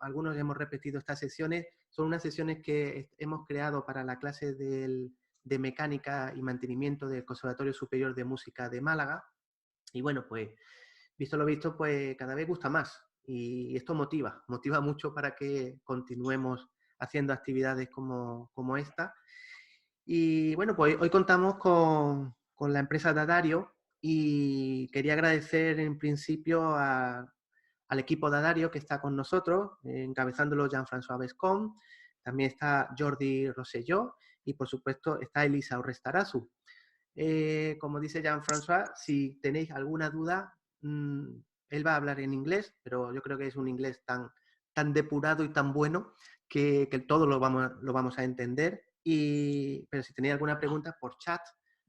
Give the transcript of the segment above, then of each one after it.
algunos hemos repetido estas sesiones. Son unas sesiones que hemos creado para la clase de mecánica y mantenimiento del Conservatorio Superior de Música de Málaga. Y bueno, pues visto lo visto, pues cada vez gusta más. Y esto motiva mucho para que continuemos haciendo actividades como esta. Y bueno, pues hoy contamos con la empresa Daddario y quería agradecer en principio al equipo Daddario que está con nosotros, encabezándolo Jean François Bescond, también está Jordi Rosselló y por supuesto está Elisa Orrestarazu. Como dice Jean François, si tenéis alguna duda, él va a hablar en inglés, pero yo creo que es un inglés tan depurado y tan bueno que todo lo vamos a entender. Pero si tenéis alguna pregunta por chat,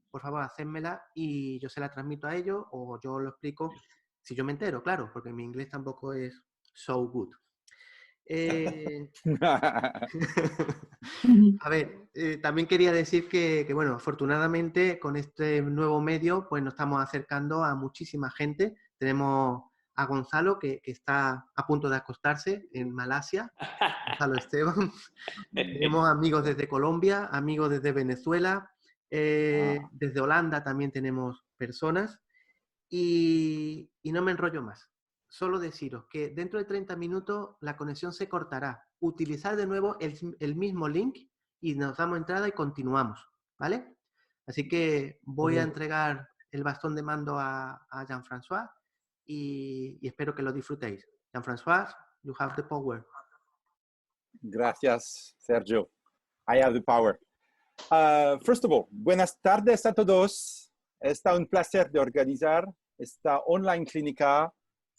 por favor, hacedmela y yo se la transmito a ellos o yo lo explico si yo me entero, claro, porque mi inglés tampoco es so good. A ver, también quería decir que, bueno, afortunadamente con este nuevo medio pues nos estamos acercando a muchísima gente. Tenemos a Gonzalo que está a punto de acostarse en Malasia, Gonzalo Esteban. Tenemos amigos desde Colombia, amigos desde Venezuela, desde Holanda también tenemos personas y no me enrollo más. Solo deciros que dentro de 30 minutos la conexión se cortará. Utilizar de nuevo el mismo link y nos damos entrada y continuamos, ¿vale? Así que voy a entregar el bastón de mando a Jean François y espero que lo disfrutéis. Jean François, you have the power. Gracias, Sergio. I have the power. First of all, buenas tardes a todos. Está un placer de organizar esta online clínica.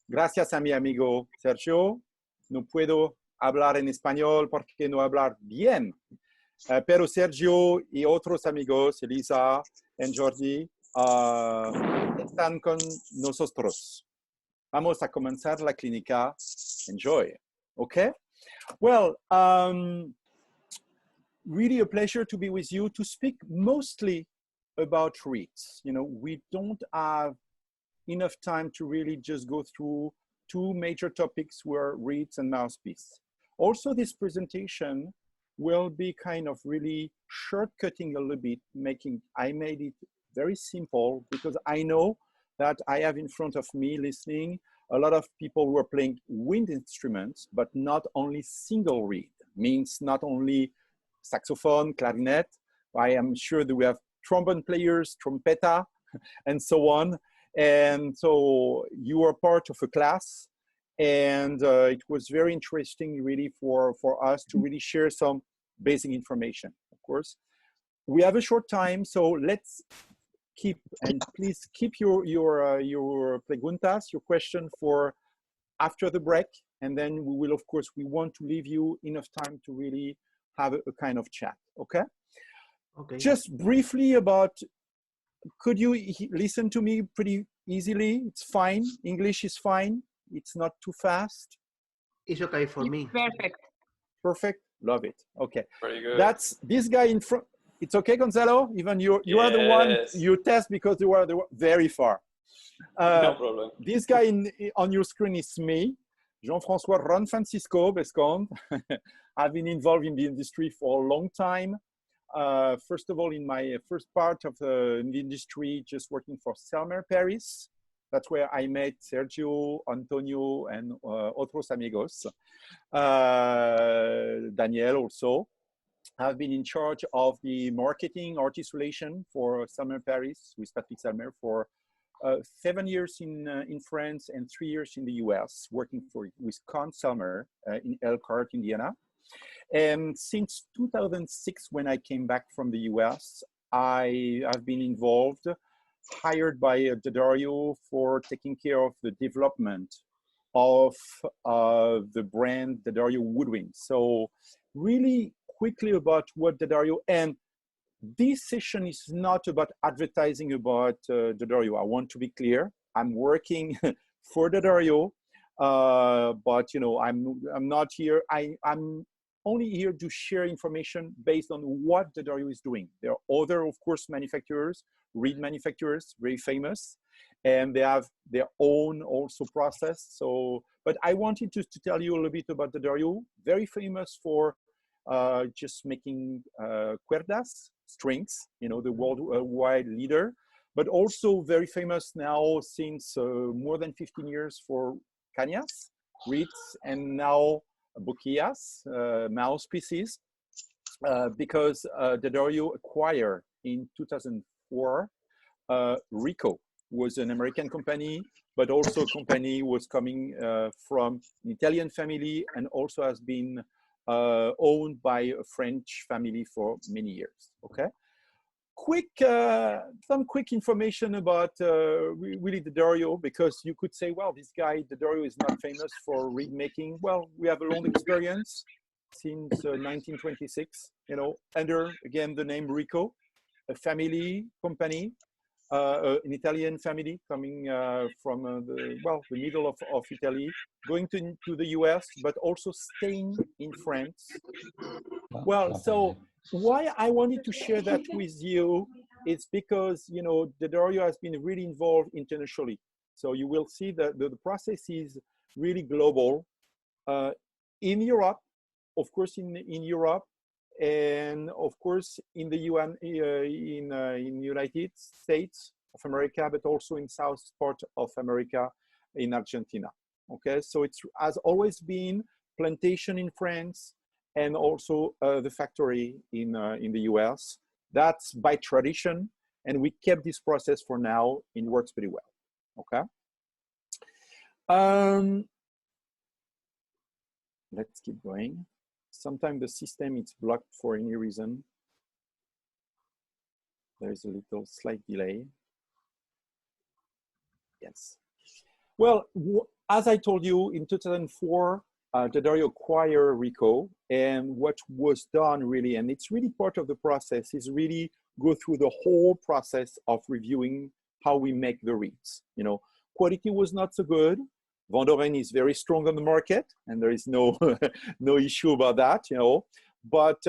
Gracias a mi amigo Sergio. No puedo hablar en español porque no hablar bien. Pero Sergio y otros amigos, Elisa y Jordi, están con nosotros. Vamos a comenzar la clínica. Enjoy. Okay? Well, really a pleasure to be with you to speak mostly about reeds. You know, we don't have enough time to really just go through two major topics were reeds and mouthpiece. Also, this presentation will be kind of really shortcutting a little bit, I made it very simple because I know that I have in front of me listening a lot of people who are playing wind instruments, but not only single reed, means not only saxophone, clarinet. I am sure that we have trombone players, trompeta, and so on. And so you are part of a class, and it was very interesting really for us to really share some basic information, of course. We have a short time, so let's please keep your preguntas, your question for after the break, and then we will, of course, we want to leave you enough time to really have a kind of chat, okay? Okay. Just briefly about, could you listen to me pretty easily? It's fine, English is fine, it's not too fast. It's okay for me. Perfect. Perfect, love it, okay. Very good. That's this guy in front. It's okay, Gonzalo? Even you are the one you test because you are very far. No problem. This guy on your screen is me, Jean François Bescond. I've been involved in the industry for a long time. First of all, in my first part of the industry, just working for Selmer Paris. That's where I met Sergio, Antonio, and otros amigos. Daniel also. I've been in charge of the marketing artist relation for Selmer Paris with Patrick Selmer for 7 years in France and 3 years in the US, working with Con Selmer in Elkhart, Indiana. And since 2006, when I came back from the US, I have been involved, hired by Daddario for taking care of the development of the brand Daddario Woodwind. So really quickly about what Daddario, and this session is not about advertising about Daddario. I want to be clear. I'm working for Daddario, but you know, I'm not here. I'm only here to share information based on what Daddario is doing. There are other, of course, manufacturers, reed manufacturers, very famous, and they have their own also process. So, But I wanted to tell you a little bit about Daddario, very famous for just making cuerdas, strings, you know, the worldwide leader, but also very famous now since more than 15 years for cañas, reeds, and now boquillas, mouthpieces, because Daddario acquired in 2004 Rico, was an American company, but also a company was coming from an Italian family and also has been owned by a French family for many years. Okay, some quick information about really Daddario, because you could say, well, this guy Daddario is not famous for reed making. Well, we have a long experience since 1926, you know, under again the name Rico, a family company. An Italian family coming from the middle of Italy, going to the US, but also staying in France. Well, so why I wanted to share that with you is because, you know, Daddario has been really involved internationally. So you will see that the process is really global. In Europe, of course, in Europe, and of course in the UN, in United States of America, but also in south part of America, in Argentina. Okay, so it has always been plantation in France and also the factory in the US. That's by tradition, and we kept this process for now. It works pretty well. Okay. Let's keep going. Sometimes the system is blocked for any reason. There's a little slight delay. Yes. Well, as I told you, in 2004, Daddario acquired Rico, and what was done really, and it's really part of the process, is really go through the whole process of reviewing how we make the reeds. You know, quality was not so good. Van Doren is very strong on the market, and there is no no issue about that, you know. But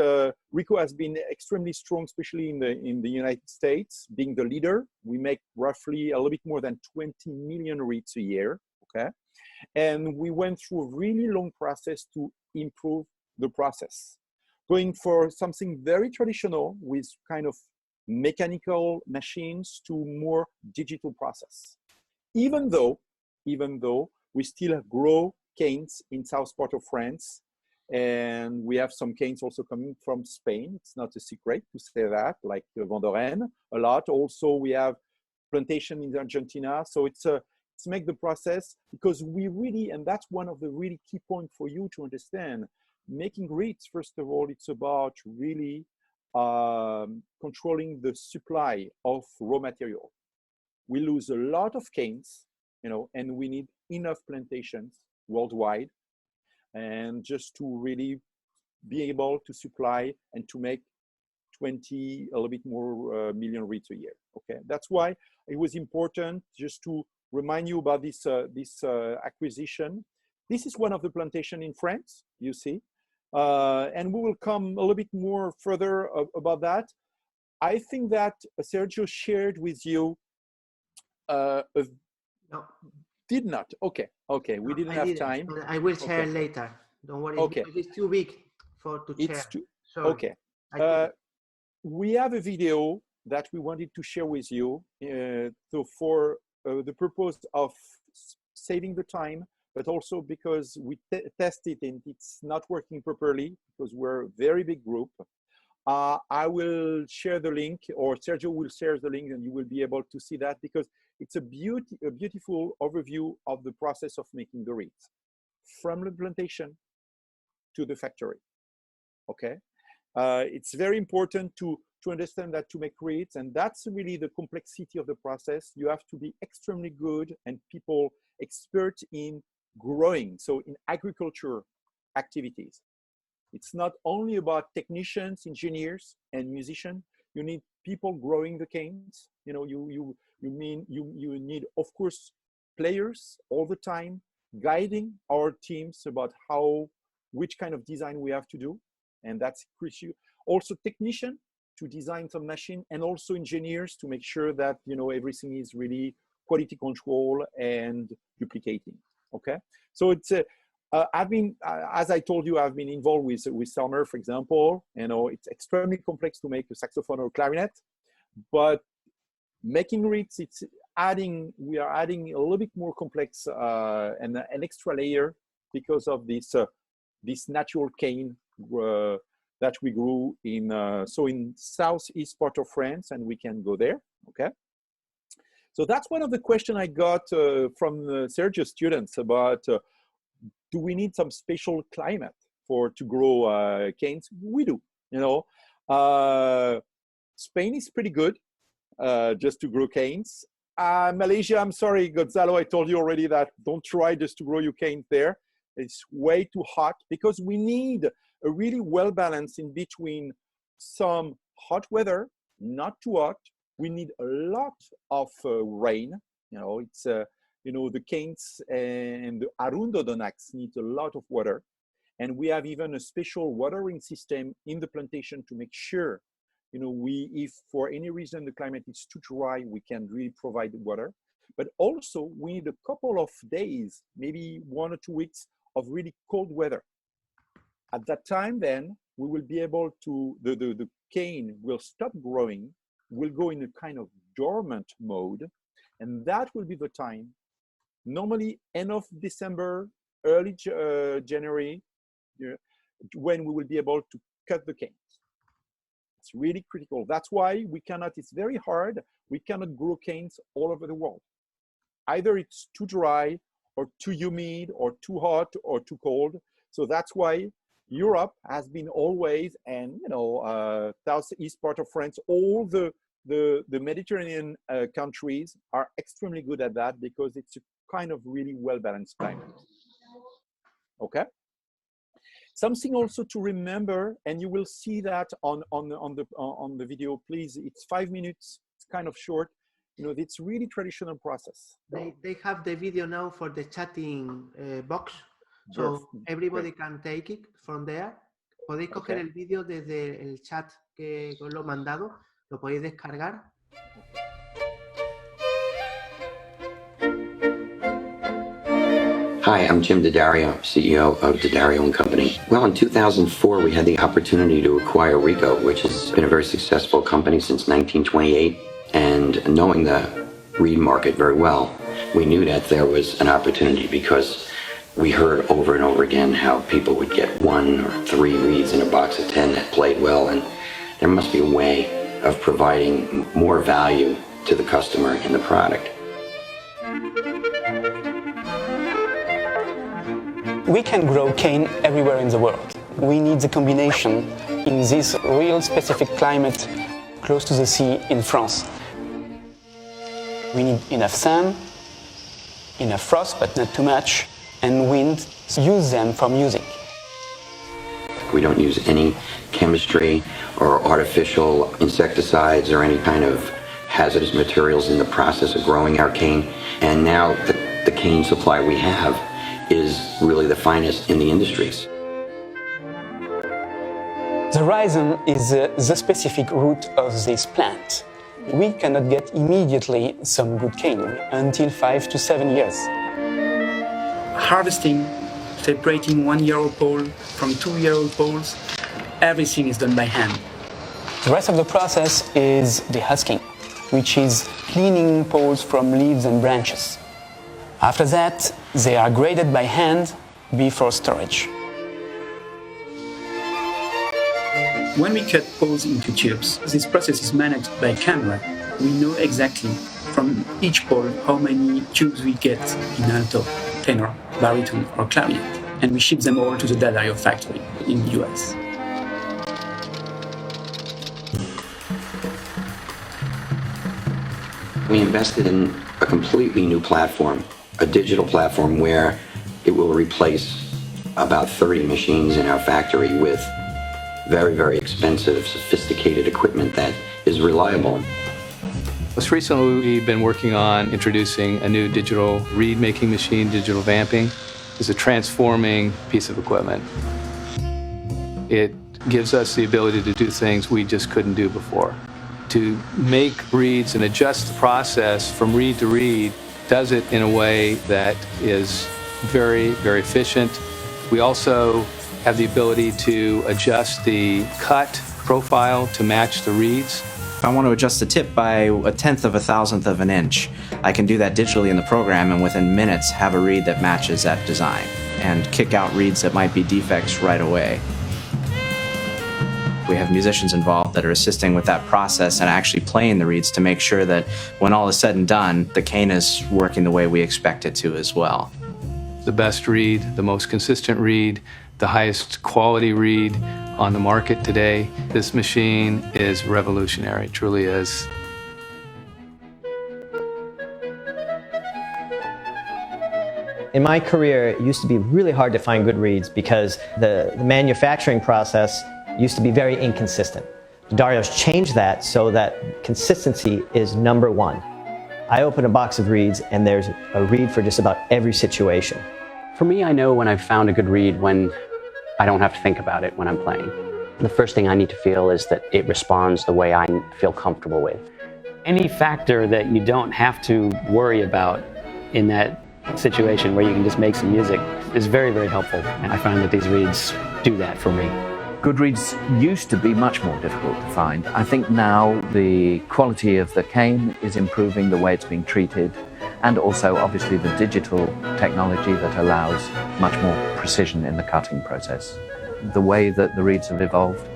Rico has been extremely strong, especially in the United States, being the leader. We make roughly a little bit more than 20 million reeds a year. Okay, and we went through a really long process to improve the process, going for something very traditional with kind of mechanical machines to more digital process. Even though we still grow canes in south part of France, and we have some canes also coming from Spain. It's not a secret to say that, like Van Doren a lot. Also, we have plantation in Argentina. So it's make the process, because we really, and that's one of the really key points for you to understand, making reeds, first of all, it's about really controlling the supply of raw material. We lose a lot of canes, you know, and we need enough plantations worldwide, and just to really be able to supply and to make a little bit more million reeds a year. Okay, that's why it was important just to remind you about this acquisition. This is one of the plantation in France, you see, and we will come a little bit more further about that. I think that Sergio shared with you. No. Did not. Okay. Okay. We didn't have time. I will share later. Don't worry. Okay. It's too big to share. Okay. We have a video that we wanted to share with you for the purpose of saving the time, but also because we tested and it's not working properly because we're a very big group. I will share the link, or Sergio will share the link, and you will be able to see that, because it's a beautiful overview of the process of making the reeds from the plantation to the factory. Okay, it's very important to understand that to make reeds, and that's really the complexity of the process. You have to be extremely good and people expert in growing, so in agriculture activities. It's not only about technicians, engineers, and musicians. You need people growing the canes. You know, you need, of course, players all the time, guiding our teams about which kind of design we have to do, and that's crucial. Also, technician to design some machine, and also engineers to make sure that, you know, everything is really quality control and duplicating. Okay, so it's I've been, as I told you, I've been involved with Summer, for example. You know, it's extremely complex to make a saxophone or clarinet, but making reeds, it's adding, we are adding a little bit more complex and an extra layer because of this this natural cane that we grew in in southeast part of France, and we can go there. Okay, so that's one of the questions I got from Sergio students about do we need some special climate to grow canes? We do. You know, Spain is pretty good just to grow canes. Malaysia, I'm sorry, Gonzalo, I told you already that don't try just to grow your canes there. It's way too hot because we need a really well balance in between some hot weather, not too hot. We need a lot of rain. You know, it's you know, the canes and the arundodonax need a lot of water, and we have even a special watering system in the plantation to make sure, you know, if for any reason the climate is too dry, we can really provide water. But also we need a couple of days, maybe 1 or 2 weeks of really cold weather. At that time, then we will be able to, the cane will stop growing, will go in a kind of dormant mode, and that will be the time, normally end of December, early January, when we will be able to cut the canes. It's really critical. That's why we cannot, it's very hard, we cannot grow canes all over the world. Either it's too dry or too humid or too hot or too cold. So that's why Europe has been always, and you know, southeast part of France, all the Mediterranean countries are extremely good at that because it's a kind of really well-balanced climate. Okay. Something also to remember, and you will see that on the video, please. It's 5 minutes. It's kind of short. You know, it's really traditional process. They have the video now for the chatting box, so everybody can take it from there. Podéis coger el vídeo desde el chat que os lo he mandado, lo podéis descargar. Hi, I'm Jim Daddario, CEO of Daddario & Company. Well, in 2004, we had the opportunity to acquire Rico, which has been a very successful company since 1928. And knowing the reed market very well, we knew that there was an opportunity because we heard over and over again how people would get 1 or 3 reeds in a box of 10 that played well, and there must be a way of providing more value to the customer in the product. We can grow cane everywhere in the world. We need the combination in this real specific climate close to the sea in France. We need enough sun, enough frost, but not too much, and wind. Use them for music. We don't use any chemistry or artificial insecticides or any kind of hazardous materials in the process of growing our cane. And now the cane supply we have is really the finest in the industries. The rhizome is the specific root of this plant. We cannot get immediately some good cane until 5 to 7 years. Harvesting, separating 1-year-old pole from 2-year-old poles, everything is done by hand. The rest of the process is the husking, which is cleaning poles from leaves and branches. After that, they are graded by hand before storage. When we cut poles into tubes, this process is managed by camera. We know exactly from each pole how many tubes we get in alto, tenor, baritone, or clarinet, and we ship them all to the Daddario factory in the US. We invested in a completely new platform, a digital platform where it will replace about 30 machines in our factory with very, very expensive, sophisticated equipment that is reliable. Most recently, we've been working on introducing a new digital reed making machine, digital vamping. It's a transforming piece of equipment. It gives us the ability to do things we just couldn't do before. To make reeds and adjust the process from reed to reed does it in a way that is very, very efficient. We also have the ability to adjust the cut profile to match the reeds. If I want to adjust the tip by 1/10 of a thousandth of an inch, I can do that digitally in the program and within minutes have a reed that matches that design and kick out reeds that might be defects right away. We have musicians involved that are assisting with that process and actually playing the reeds to make sure that when all is said and done, the cane is working the way we expect it to as well. The best reed, the most consistent reed, the highest quality reed on the market today. This machine is revolutionary, it truly is. In my career, it used to be really hard to find good reeds because the manufacturing process used to be very inconsistent. Daddario's changed that so that consistency is number one. I open a box of reeds and there's a reed for just about every situation. For me, I know when I've found a good reed when I don't have to think about it when I'm playing. The first thing I need to feel is that it responds the way I feel comfortable with. Any factor that you don't have to worry about in that situation where you can just make some music is very, very helpful. And I find that these reeds do that for me. Good reeds used to be much more difficult to find. I think now the quality of the cane is improving, the way it's being treated, and also obviously the digital technology that allows much more precision in the cutting process. The way that the reeds have evolved,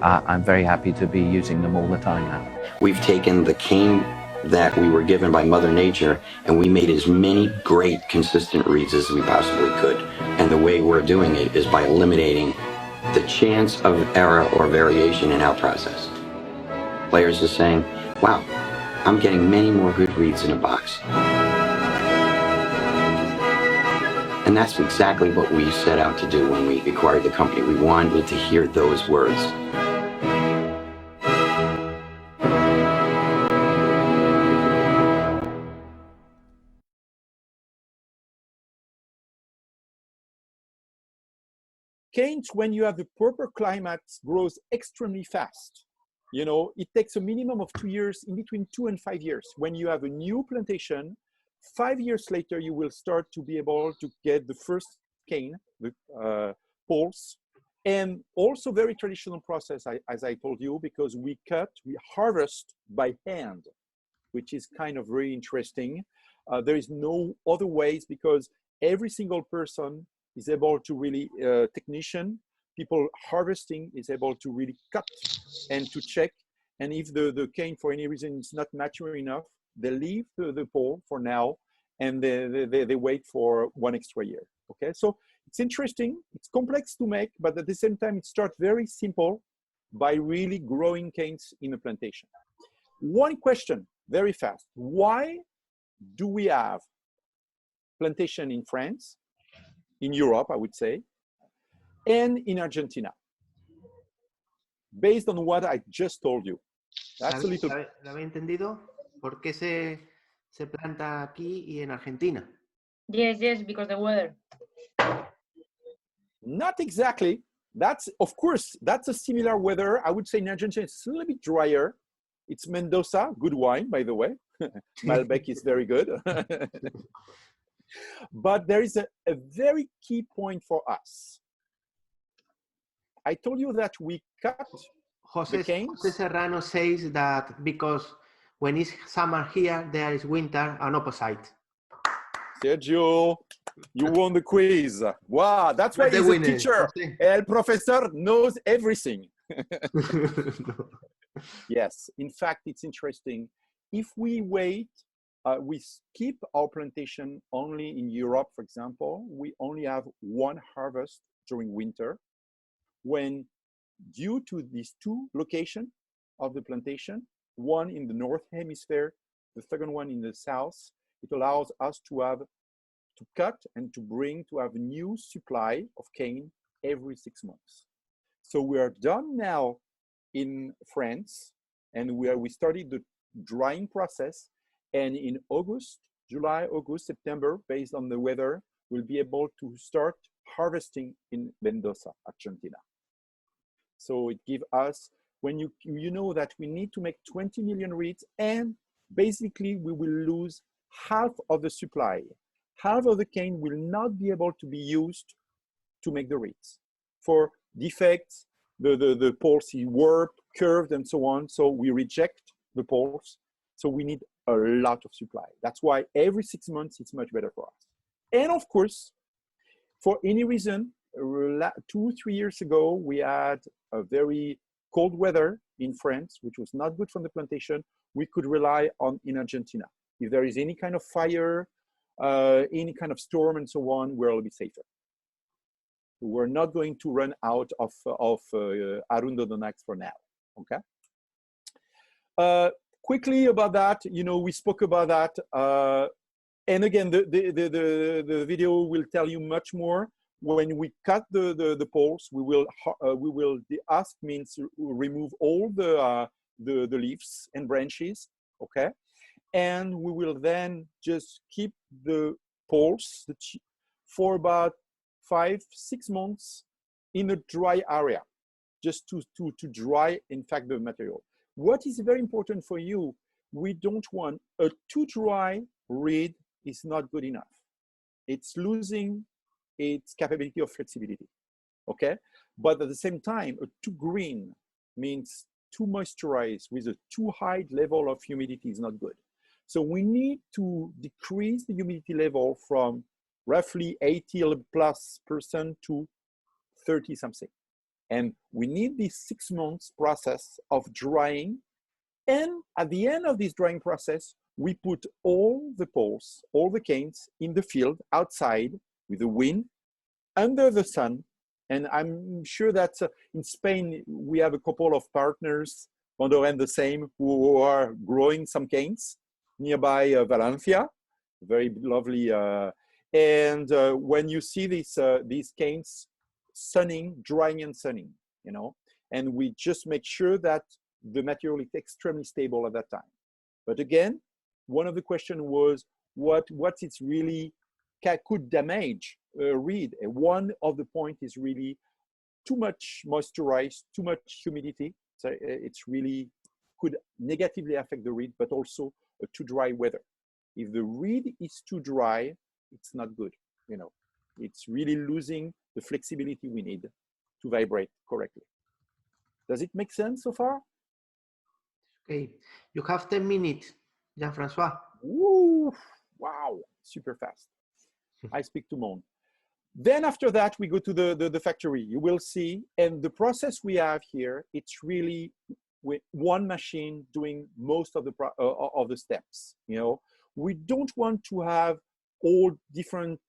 I'm very happy to be using them all the time now. We've taken the cane that we were given by Mother Nature and we made as many great consistent reeds as we possibly could. And the way we're doing it is by eliminating the chance of error or variation in our process. Players are saying, wow, I'm getting many more good reeds in a box. And that's exactly what we set out to do when we acquired the company. We wanted to hear those words. Canes, when you have the proper climate, grows extremely fast. You know, it takes a minimum of 2 years, in between 2 and 5 years. When you have a new plantation, 5 years later, you will start to be able to get the first cane, the poles, and also very traditional process, as I told you, because we harvest by hand, which is kind of very interesting. There is no other ways because every single person is able to really, technician, people harvesting is able to really cut and to check. And if the cane for any reason is not mature enough, they leave the pole for now and they wait for 1 extra year. Okay, so it's interesting, it's complex to make, but at the same time, it starts very simple by really growing canes in a plantation. One question, very fast. Why do we have plantation in France, in Europe, I would say, and in Argentina? Based on what I just told you. That's a little... ¿Lo habéis entendido? ¿Por qué se planta aquí y en Argentina? Yes, because the weather. Not exactly. That's, of course, that's a similar weather. I would say in Argentina, it's a little bit drier. It's Mendoza, good wine, by the way. Malbec is very good. But there is a very key point for us. I told you that we cut the canes. José Serrano says that because when it's summer here, there is winter on opposite. Sergio, you won the quiz. Wow, that's why he's a teacher. El professor knows everything. Yes, in fact, it's interesting. If we wait, we keep our plantation only in Europe, for example, we only have one harvest during winter, when due to these two locations of the plantation, one in the North Hemisphere, the second one in the South, it allows us to cut and to have a new supply of cane every 6 months. So we are done now in France, and we started the drying process, and in August, July, August, September, based on the weather, we'll be able to start harvesting in Mendoza, Argentina. So it gives us, when you know that we need to make 20 million reeds, and basically we will lose half of the supply. half of the cane will not be able to be used to make the reeds. For defects, the poles is warped, curved, and so on. So we reject the poles. So we need a lot of supply. That's why every 6 months, it's much better for us. And of course, for any reason, 2-3 years ago, we had a very cold weather in France, which was not good for the plantation. We could rely on in Argentina. If there is any kind of fire, any kind of storm and so on, we'll be safer. We're not going to run out of Arundo Donax for now, okay? Quickly about that, you know, we spoke about that. And again, the video will tell you much more. When we cut the poles, the husk means remove all the leaves and branches, okay? And we will then just keep the poles for about 5-6 months in a dry area, just to dry, in fact, the material. What is very important for you, we don't want a too dry reed is not good enough. It's losing its capability of flexibility, okay? But at the same time, a too green means too moisturized with a too high level of humidity is not good. So we need to decrease the humidity level from roughly 80+% to 30 something. And we need this 6 months process of drying. And at the end of this drying process, we put all the poles, all the canes in the field outside with the wind, under the sun. And I'm sure that in Spain, we have a couple of partners, Bondoren the same, who are growing some canes nearby Valencia, very lovely. And when you see these canes sunning, drying and sunning, you know, and we just make sure that the material is extremely stable at that time. But again, one of the questions was what it's really could damage a reed. And one of the point is really too much moisturized, too much humidity. So it's really could negatively affect the reed, but also a too dry weather. If the reed is too dry, it's not good. You know, it's really losing the flexibility we need to vibrate correctly. Does it make sense so far? Okay, you have 10 minutes, Jean François. Ooh, wow, super fast. I speak to Mon. Then after that, we go to the factory. You will see, and the process we have here, it's really with one machine doing most of the steps. You know, we don't want to have all different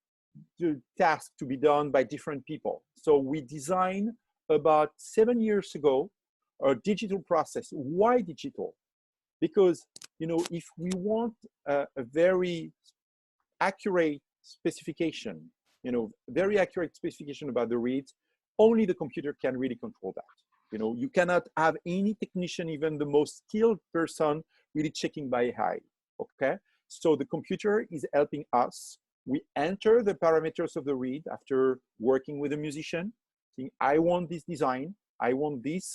tasks to be done by different people. So we designed about 7 years ago a digital process. Why digital? Because, you know, if we want a very accurate specification, you know, very accurate specification about the reeds, only the computer can really control that. You know, you cannot have any technician, even the most skilled person, really checking by eye, okay? So the computer is helping us. We enter the parameters of the reed after working with a musician, saying, I want this design, I want this,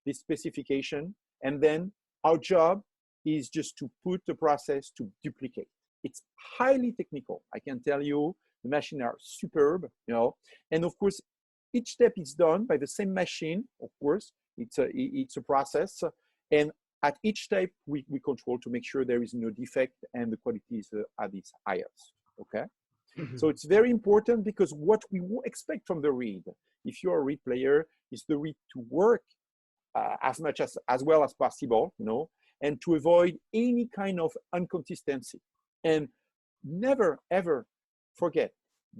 this specification, and then our job is just to put the process to duplicate. It's highly technical. I can tell you, the machines are superb, you know, and of course, each step is done by the same machine. Of course, it's a process, and at each step we control to make sure there is no defect and the quality is at its highest. Okay, so it's very important because what we expect from the reed, if you're a reed player, is the reed to work as well as possible, you know, and to avoid any kind of inconsistency, and never ever forget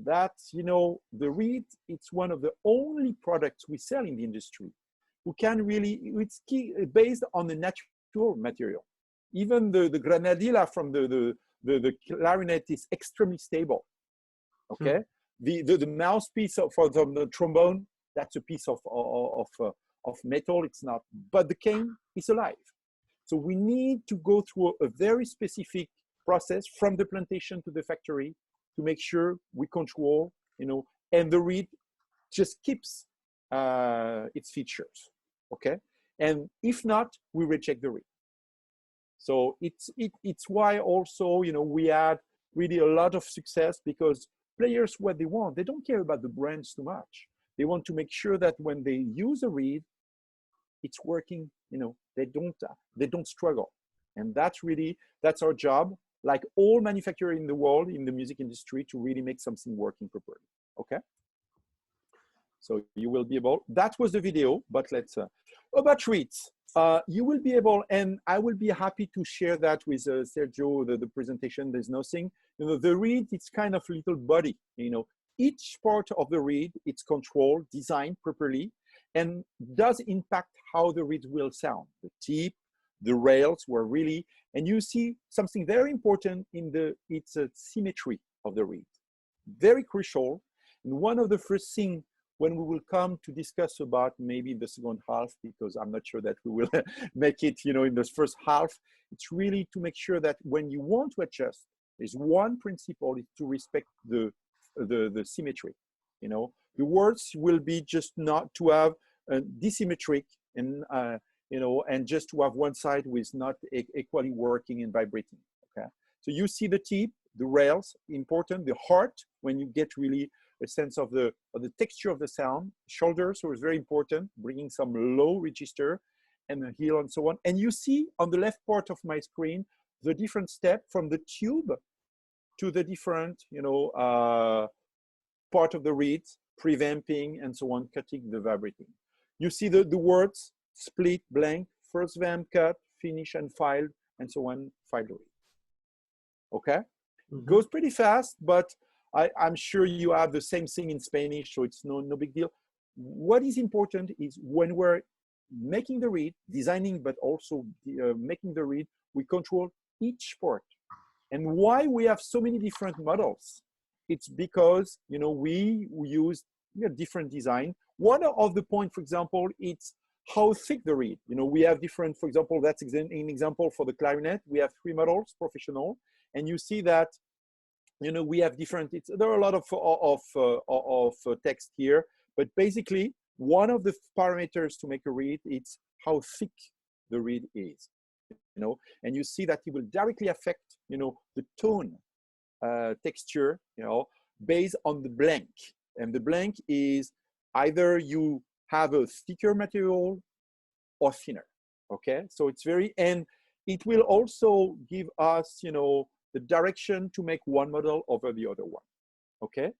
that, you know, the reed, it's one of the only products we sell in the industry who can really, it's based on the natural material. Even the granadilla from the clarinet is extremely stable, okay? The mouthpiece from the trombone, that's a piece of metal, it's not, but the cane is alive. So we need to go through a very specific process from the plantation to the factory to make sure we control, you know, and the reed just keeps its features, okay? And if not, we reject the reed. So it's why also, you know, we had really a lot of success because players, what they want, they don't care about the brands too much. They want to make sure that when they use a reed, it's working, you know, they don't struggle. And that's our job, like all manufacturers in the world, in the music industry, to really make something working properly, okay? So you will be able, that was the video, but let's, about reeds. You will be able, and I will be happy to share that with Sergio, the presentation. There's nothing, you know, the reed, it's kind of a little body, you know, each part of the reed, it's controlled, designed properly, and does impact how the reed will sound. The tip, the rails were really, and you see something very important in it's a symmetry of the reed, very crucial. And one of the first things when we will come to discuss about maybe the second half, because I'm not sure that we will make it, you know, in this first half, it's really to make sure that when you want to adjust, there's one principle is to respect the symmetry. You know, the words will be just not to have a dissymmetric and you know, and just to have one side with not equally working and vibrating. Okay, so you see the tip, the rails, important, the heart, when you get really a sense of the texture of the sound, shoulders, so it's very important, bringing some low register, and the heel and so on. And you see on the left part of my screen the different step from the tube to the different, you know, part of the reed, prevamping and so on, cutting the vibrating. You see the words split, blank, first vamp, cut, finish, and filed, and so on, filed reed. Okay, goes pretty fast, but I'm sure you have the same thing in Spanish, so it's no big deal. What is important is when we're making the reed, designing, but also making the reed, we control each part. And why we have so many different models? It's because, you know, we use, you know, different design. One of the points, for example, it's how thick the reed. You know, we have different, for example, that's an example for the clarinet. We have 3 models, professional, and you see that, you know, we have different, there are a lot of text here, but basically one of the parameters to make a reed, it's how thick the reed is, you know, and you see that it will directly affect, you know, the tone, texture, you know, based on the blank. And the blank is either you have a thicker material or thinner, okay? So it's very, and it will also give us, you know, the direction to make one model over the other one, okay?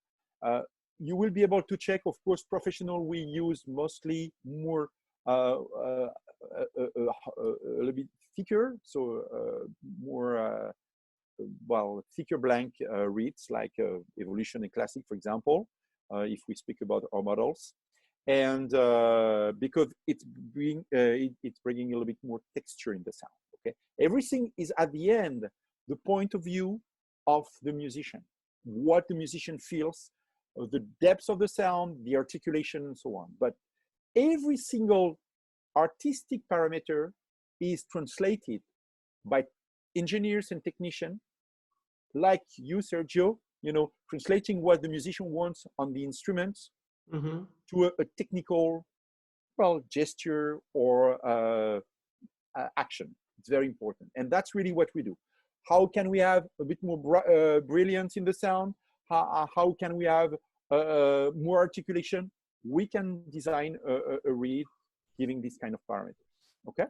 You will be able to check, of course, professional, we use mostly more, a little bit thicker, so more, well, thicker blank reeds, like Evolution and Classic, for example, if we speak about our models. And because it's bringing a little bit more texture in the sound, okay? Everything is at the end, the point of view of the musician, what the musician feels, the depth of the sound, the articulation, and so on. But every single artistic parameter is translated by engineers and technicians, like you, Sergio, you know, translating what the musician wants on the instruments to a technical, well, gesture or action. It's very important. And that's really what we do. How can we have a bit more brilliance in the sound? How can we have more articulation? We can design a reed giving this kind of parameters, okay?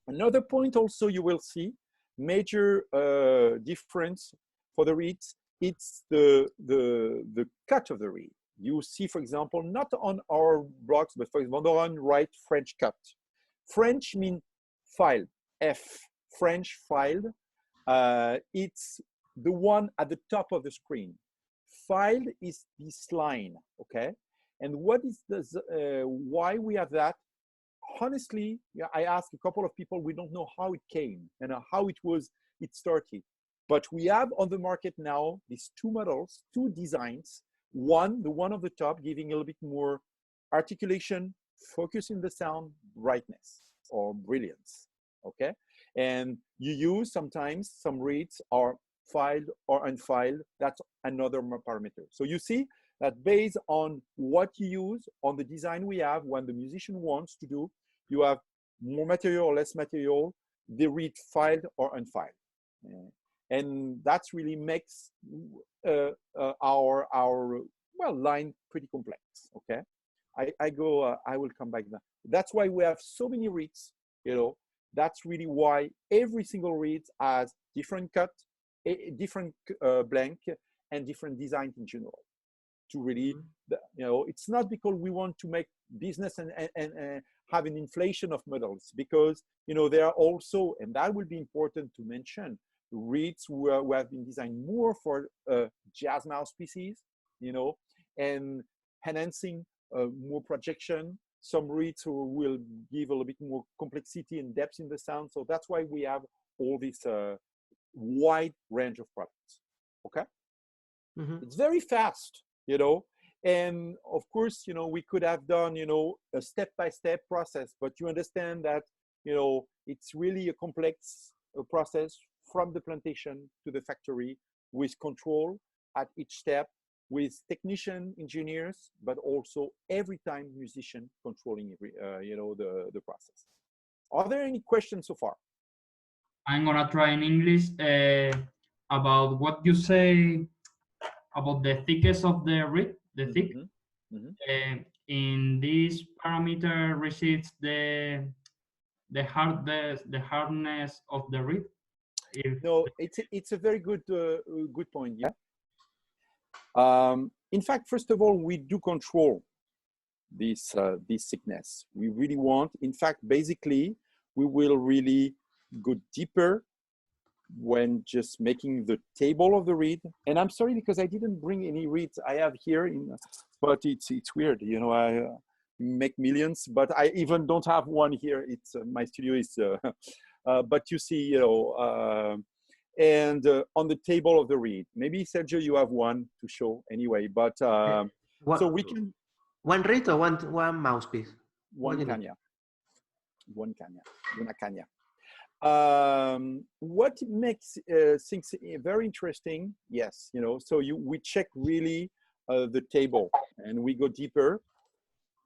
Another point also you will see, major difference for the reeds, it's the cut of the reed. You see, for example, not on our blocks, but for example, on right, French cut. French means filed, F, French filed. It's the one at the top of the screen. Filed is this line, okay? And what is this, why we have that? Honestly, I asked a couple of people, we don't know how it came and how it started. But we have on the market now these 2 models, 2 designs. One, the one of the top, giving a little bit more articulation, focus in the sound, brightness or brilliance, okay? And you use sometimes some reeds are filed or unfiled. That's another parameter. So you see that based on what you use, on the design we have, when the musician wants to do, you have more material or less material, the reed filed or unfiled. And that's really makes our line pretty complex. Okay, I will come back now. That's why we have so many reeds. That's really why every single reed has different cut, different blank, and different design in general. To really, it's not because we want to make business and have an inflation of models, because there are also, and that will be important to mention, reeds who have been designed more for jazz mouthpieces, and enhancing more projection. Some reeds who will give a little bit more complexity and depth in the sound. So that's why we have all this wide range of products. Okay, it's very fast, and of course, we could have done, a step-by-step process, but you understand that, it's really a complex process from the plantation to the factory, with control at each step, with technician, engineers, but also every time musician controlling the process. Are there any questions so far? I'm gonna try in English about what you say about the thickness of the reed, the thick. In this parameter receives the hardness of the reed. No, it's a very good point. Yeah. In fact, first of all, we do control this thickness. We really want. In fact, basically, we will really go deeper when just making the table of the reed. And I'm sorry because I didn't bring any reeds. I have here, but it's weird. I make millions, but I even don't have one here. It's my studio is, but you see, and on the table of the reed. Maybe Sergio, you have one to show anyway. But so we can one reed or one mouthpiece. One caña. Una caña. What makes things very interesting? Yes, so we check really the table and we go deeper.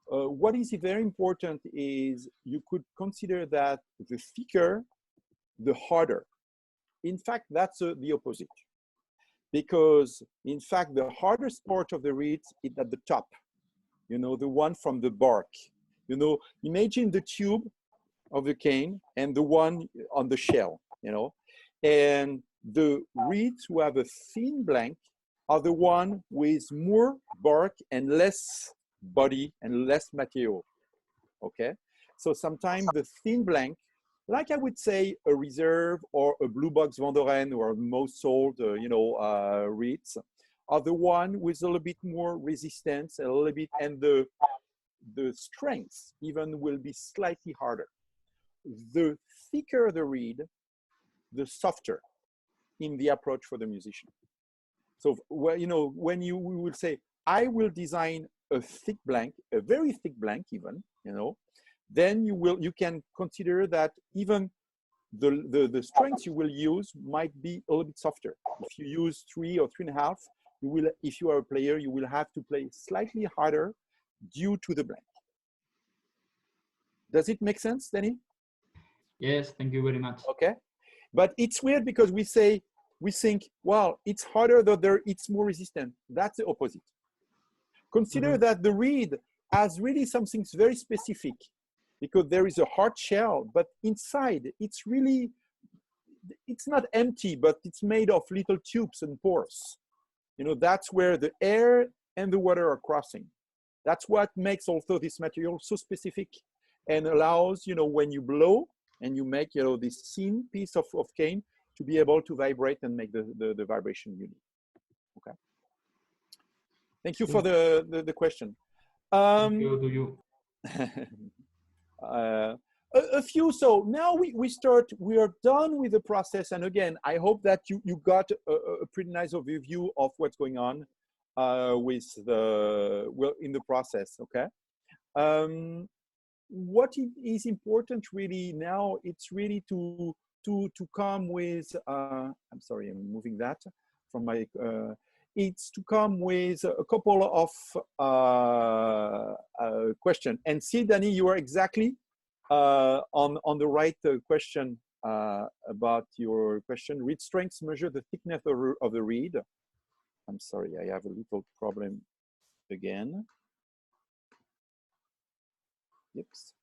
What is very important is you could consider that the thicker, the harder. In fact, that's the opposite, because in fact the hardest part of the reed is at the top. The one from the bark. Imagine the tube of the cane and the one on the shell, and the reeds who have a thin blank are the one with more bark and less body and less material. Okay, so sometimes the thin blank, like I would say a reserve or a blue box Vandoren or most sold reeds, are the one with a little bit more resistance, a little bit, and the strength even will be slightly harder. The thicker the reed, the softer in the approach for the musician. So, when we will say, I will design a thick blank, a very thick blank even, then you can consider that even the strength you will use might be a little bit softer. If you use 3 or 3.5, if you are a player, you will have to play slightly harder due to the blank. Does it make sense, Danny? Yes, thank you very much. Okay, but it's weird because we think, well, it's harder, though it's more resistant. That's the opposite. Consider that the reed has really something very specific, because there is a hard shell, but inside it's not empty, but it's made of little tubes and pores. That's where the air and the water are crossing. That's what makes also this material so specific and allows, when you blow and you make, this thin piece of cane to be able to vibrate and make the vibration you need. Okay. Thank you for the question. Thank you to you. A few. So now we are done with the process. And again, I hope that you got a pretty nice overview of what's going on in the process. Okay. What is important really now, it's really to come with, I'm sorry, I'm moving that from my, it's to come with a couple of questions. And see, Danny, you are exactly on the right question about your question. Reed strengths measure the thickness of the reed. I'm sorry, I have a little problem again. Oops.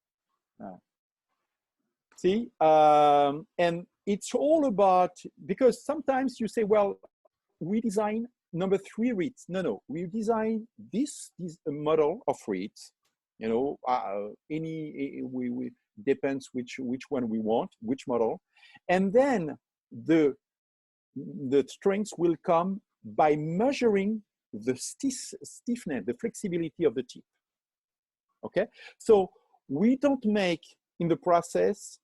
See, and it's all about, because sometimes you say, well, we design number 3 reeds. No, we design this model of reeds. You know, we depends which one we want, which model, and then the strengths will come by measuring the stiffness, the flexibility of the tip. Okay, so we don't make in the process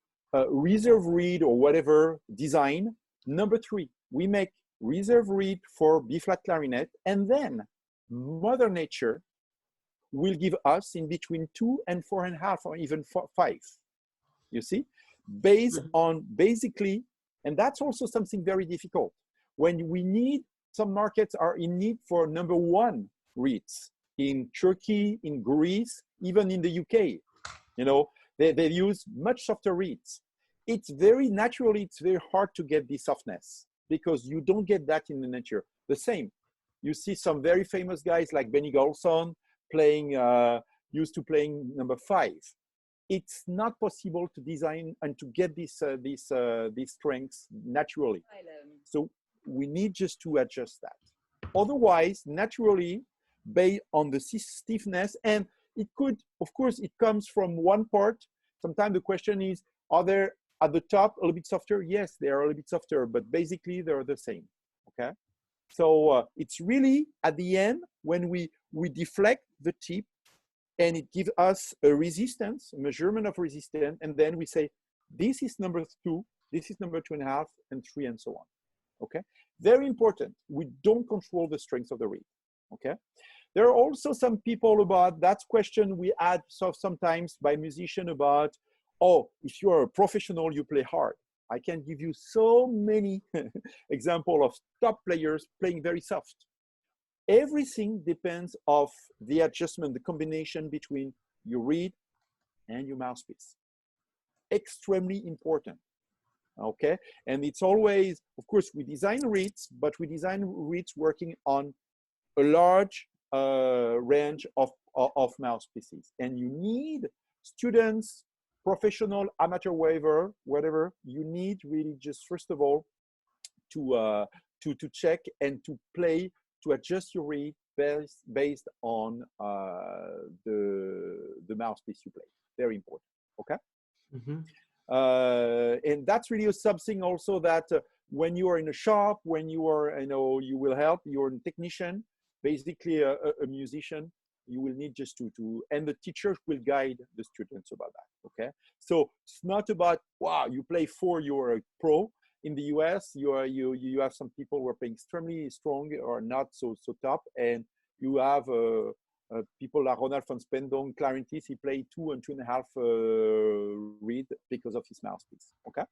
reserve reed or whatever design number 3. We make reserve reed for B flat clarinet, and then Mother Nature will give us in between 2 and 4.5 or even 5. You see, based on basically, and that's also something very difficult. When we need, some markets are in need for number 1 reeds in Turkey, in Greece, even in the UK. You know, they use much softer reeds. It's very naturally, it's very hard to get this softness because you don't get that in the nature. The same, you see some very famous guys like Benny Golson playing, used to playing number 5. It's not possible to design and to get these strengths naturally. So we need just to adjust that. Otherwise, naturally, based on the stiffness, and it could, of course, it comes from one part. Sometimes the question is, are they at the top a little bit softer? Yes, they are a little bit softer, but basically they're the same, okay? So it's really at the end when we deflect the tip and it gives us a resistance, a measurement of resistance, and then we say, this is number 2, this is number 2.5, and 3, and so on, okay? Very important, we don't control the strength of the reed, okay? There are also some people about, that question we add sometimes by musician about, oh, if you are a professional, you play hard. I can give you so many examples of top players playing very soft. Everything depends of the adjustment, the combination between your reed and your mouthpiece. Extremely important, okay? And it's always, of course, we design reeds, but we design reeds working on a large range of mouthpieces. And you need students, professional, amateur waiver, whatever, you need really just, first of all, to check and to play, to adjust your reed based on the mouthpiece you play. Very important, okay? And that's really something also that when you are in a shop, when you are, you will help, you're a technician, basically a musician, you will need just to, and the teacher will guide the students about that, okay? So it's not about, wow, you play 4, you're a pro. In the US, you have some people who are playing extremely strong or not so top, and you have people like Ronald van Spendong, clarinetist, he played 2 and 2.5 reed because of his mouthpiece, okay?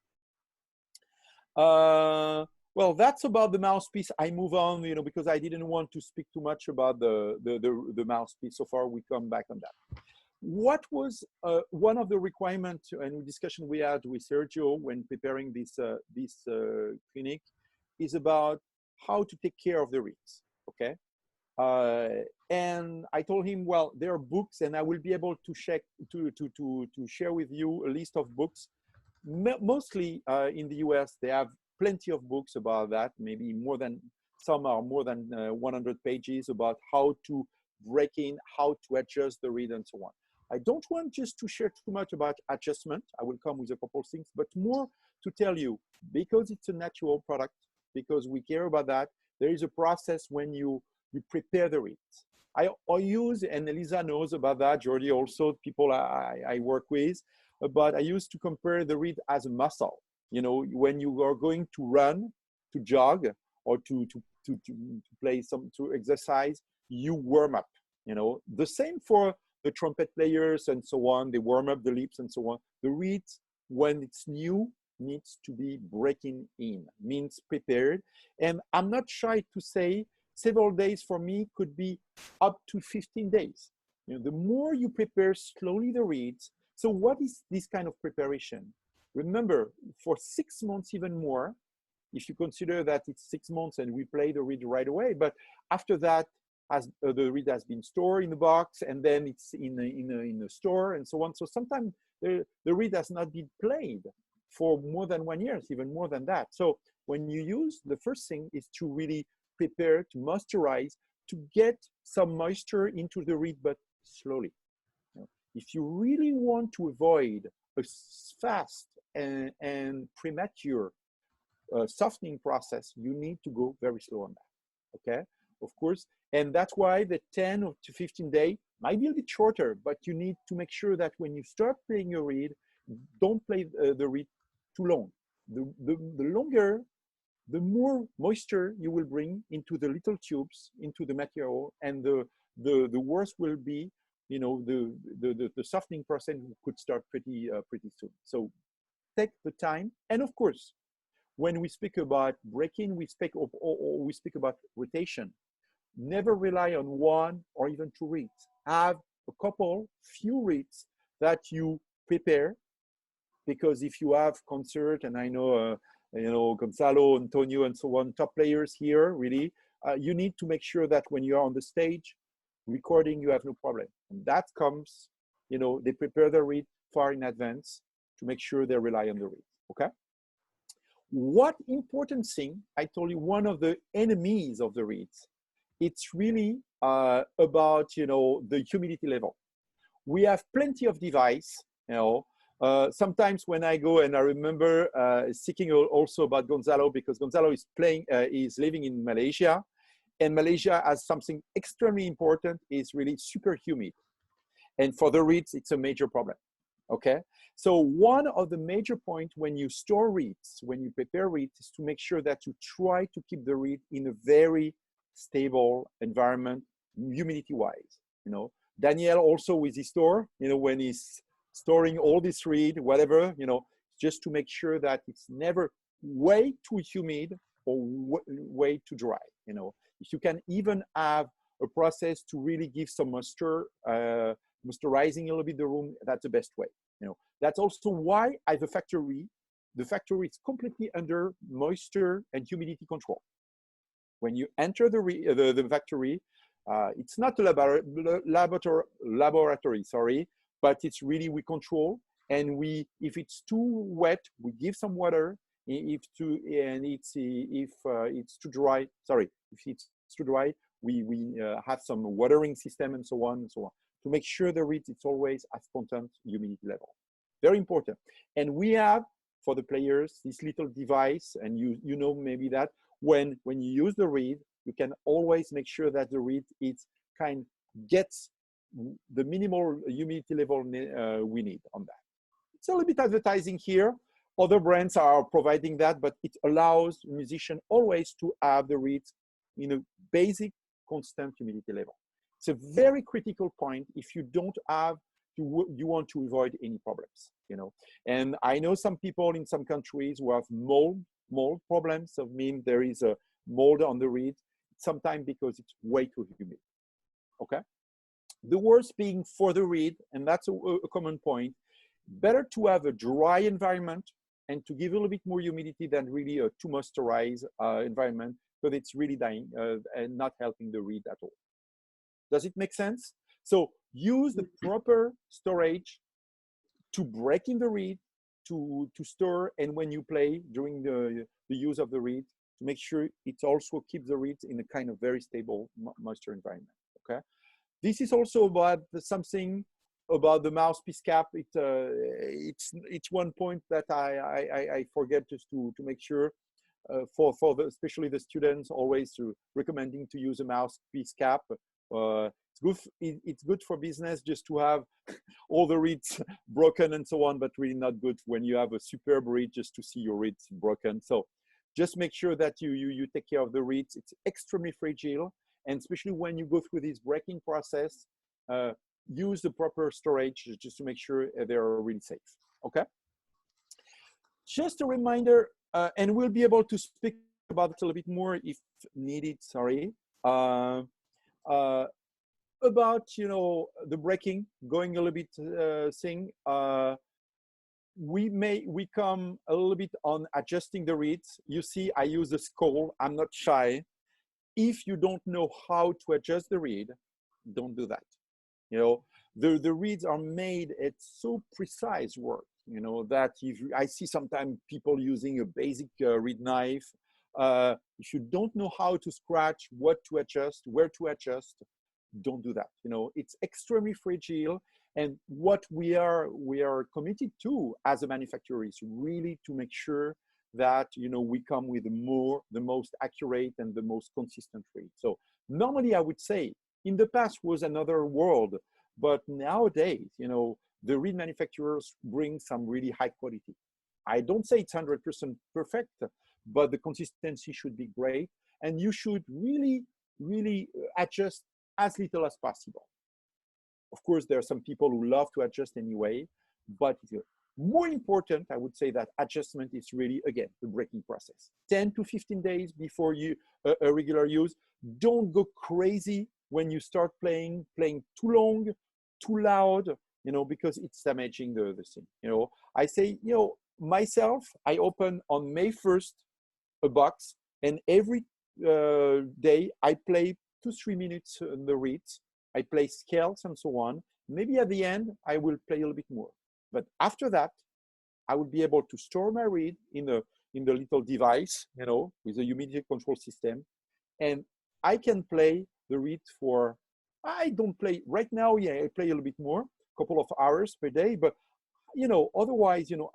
Well, that's about the mouthpiece. I move on, because I didn't want to speak too much about the mouthpiece. So far, we come back on that. What was one of the requirements and discussion we had with Sergio when preparing this clinic is about how to take care of the reeds, okay? And I told him, well, there are books, and I will be able to check to share with you a list of books. Mostly in the US, they have plenty of books about that. Maybe some are more than 100 pages about how to break in, how to adjust the reed, and so on. I don't want just to share too much about adjustment. I will come with a couple of things, but more to tell you, because it's a natural product, because we care about that, there is a process when you prepare the reeds. I use, and Elisa knows about that, Jordi also, people I work with, but I used to compare the reed as a muscle. When you are going to run, to jog, or to play to exercise, you warm up. The same for the trumpet players and so on. They warm up the lips and so on. The reed, when it's new, needs to be breaking in, means prepared. And I'm not shy to say several days for me could be up to 15 days. The more you prepare slowly the reeds. So what is this kind of preparation? Remember, for 6 months, even more, if you consider that it's 6 months and we play the reed right away, but after that, as the reed has been stored in the box and then it's in a store and so on. So sometimes the reed has not been played for more than 1 year, even more than that. So when you use, the first thing is to really prepare, to moisturize, to get some moisture into the reed, but slowly. If you really want to avoid a fast and premature softening process, you need to go very slow on that, okay? Of course, and that's why the 10 to 15 day might be a bit shorter, but you need to make sure that when you start playing your reed, don't play the reed too long. The longer, the more moisture you will bring into the little tubes, into the material, and the worse will be, you know, the softening process could start pretty soon. So take the time, and of course, when we speak about breaking, we speak about rotation. Never rely on one or even two reeds. Have a few reeds that you prepare, because if you have concert, and I know, you know, Gonzalo, Antonio, and so on, top players here, really, you need to make sure that when you are on the stage recording, you have no problem. And that comes, you know, they prepare the reed far in advance to make sure they rely on the reed, okay? What important thing, I told you, one of the enemies of the reeds, it's really about, you know, the humidity level. We have plenty of device, you know. Sometimes when I go, and I remember speaking also about Gonzalo, because Gonzalo is living in Malaysia, and Malaysia has something extremely important, is really super humid. And for the reeds, it's a major problem, okay? So one of the major points when you store reeds, when you prepare reeds, is to make sure that you try to keep the reed in a very stable environment, humidity-wise, you know. Daniel also with his store, you know, when he's storing all this reed, whatever, you know, just to make sure that it's never way too humid or way too dry, you know. If you can even have a process to really give some moisture, moisturizing a little bit the room, that's the best way, you know. That's also why at the factory is completely under moisture and humidity control. When you enter the factory, it's not a laboratory, sorry, but it's really, we control, and if it's too wet, we give some water. If it's too dry, we have some watering system and so on to make sure the reed, it's always at constant humidity level. Very important. And we have, for the players, this little device, and you know maybe that when you use the reed, you can always make sure that the reed gets the minimal humidity level we need on that. It's a little bit advertising here. Other brands are providing that, but it allows musicians always to have the reeds in a basic constant humidity level. It's a very critical point if you don't have, you want to avoid any problems, you know. And I know some people in some countries who have mold problems, so mean there is a mold on the reed, sometimes because it's way too humid, okay? The worst being for the reed, and that's a common point, better to have a dry environment and to give a little bit more humidity than really a too moisturized environment, because it's really dying and not helping the reed at all. Does it make sense? So use the proper storage to break in the reed, to store, and when you play during the use of the reed, to make sure it also keeps the reeds in a kind of very stable moisture environment, okay? This is also about something about the mouthpiece cap. It's one point that I forget just to make sure for especially the students, always recommending to use a mouthpiece cap. It's good for business just to have all the reeds broken and so on, but really not good when you have a superb reed just to see your reeds broken. So just make sure that you take care of the reeds. It's extremely fragile, and especially when you go through this breaking process, use the proper storage just to make sure they're really safe, okay? Just a reminder, and we'll be able to speak about it a little bit more if needed, sorry. About, you know, the breaking, going a little bit thing. we come a little bit on adjusting the reeds. You see, I use the scroll. I'm not shy. If you don't know how to adjust the reed, don't do that. You know, the reeds are made at so precise work, you know, that I see sometimes people using a basic reed knife. If you don't know how to scratch, what to adjust, where to adjust, don't do that. You know, it's extremely fragile. And what we are committed to as a manufacturer is really to make sure that, you know, we come with the most accurate and the most consistent reed. So normally I would say in the past was another world, but nowadays, you know, the reed manufacturers bring some really high quality. I don't say it's 100% perfect, but the consistency should be great. And you should really, really adjust as little as possible. Of course, there are some people who love to adjust anyway, but more important, I would say that adjustment is really, again, the breaking process. 10 to 15 days before you a regular use. Don't go crazy when you start playing too long, too loud, you know, because it's damaging the thing. You know, I say, you know, myself, I open on May 1st a box, and every day I play 2-3 minutes on the reeds. I play scales and so on. Maybe at the end, I will play a little bit more. But after that, I will be able to store my reed in the little device, you know, with a humidity control system. And I can play the reed for, I don't play right now. Yeah, I play a little bit more, a couple of hours per day. But, you know, otherwise, you know,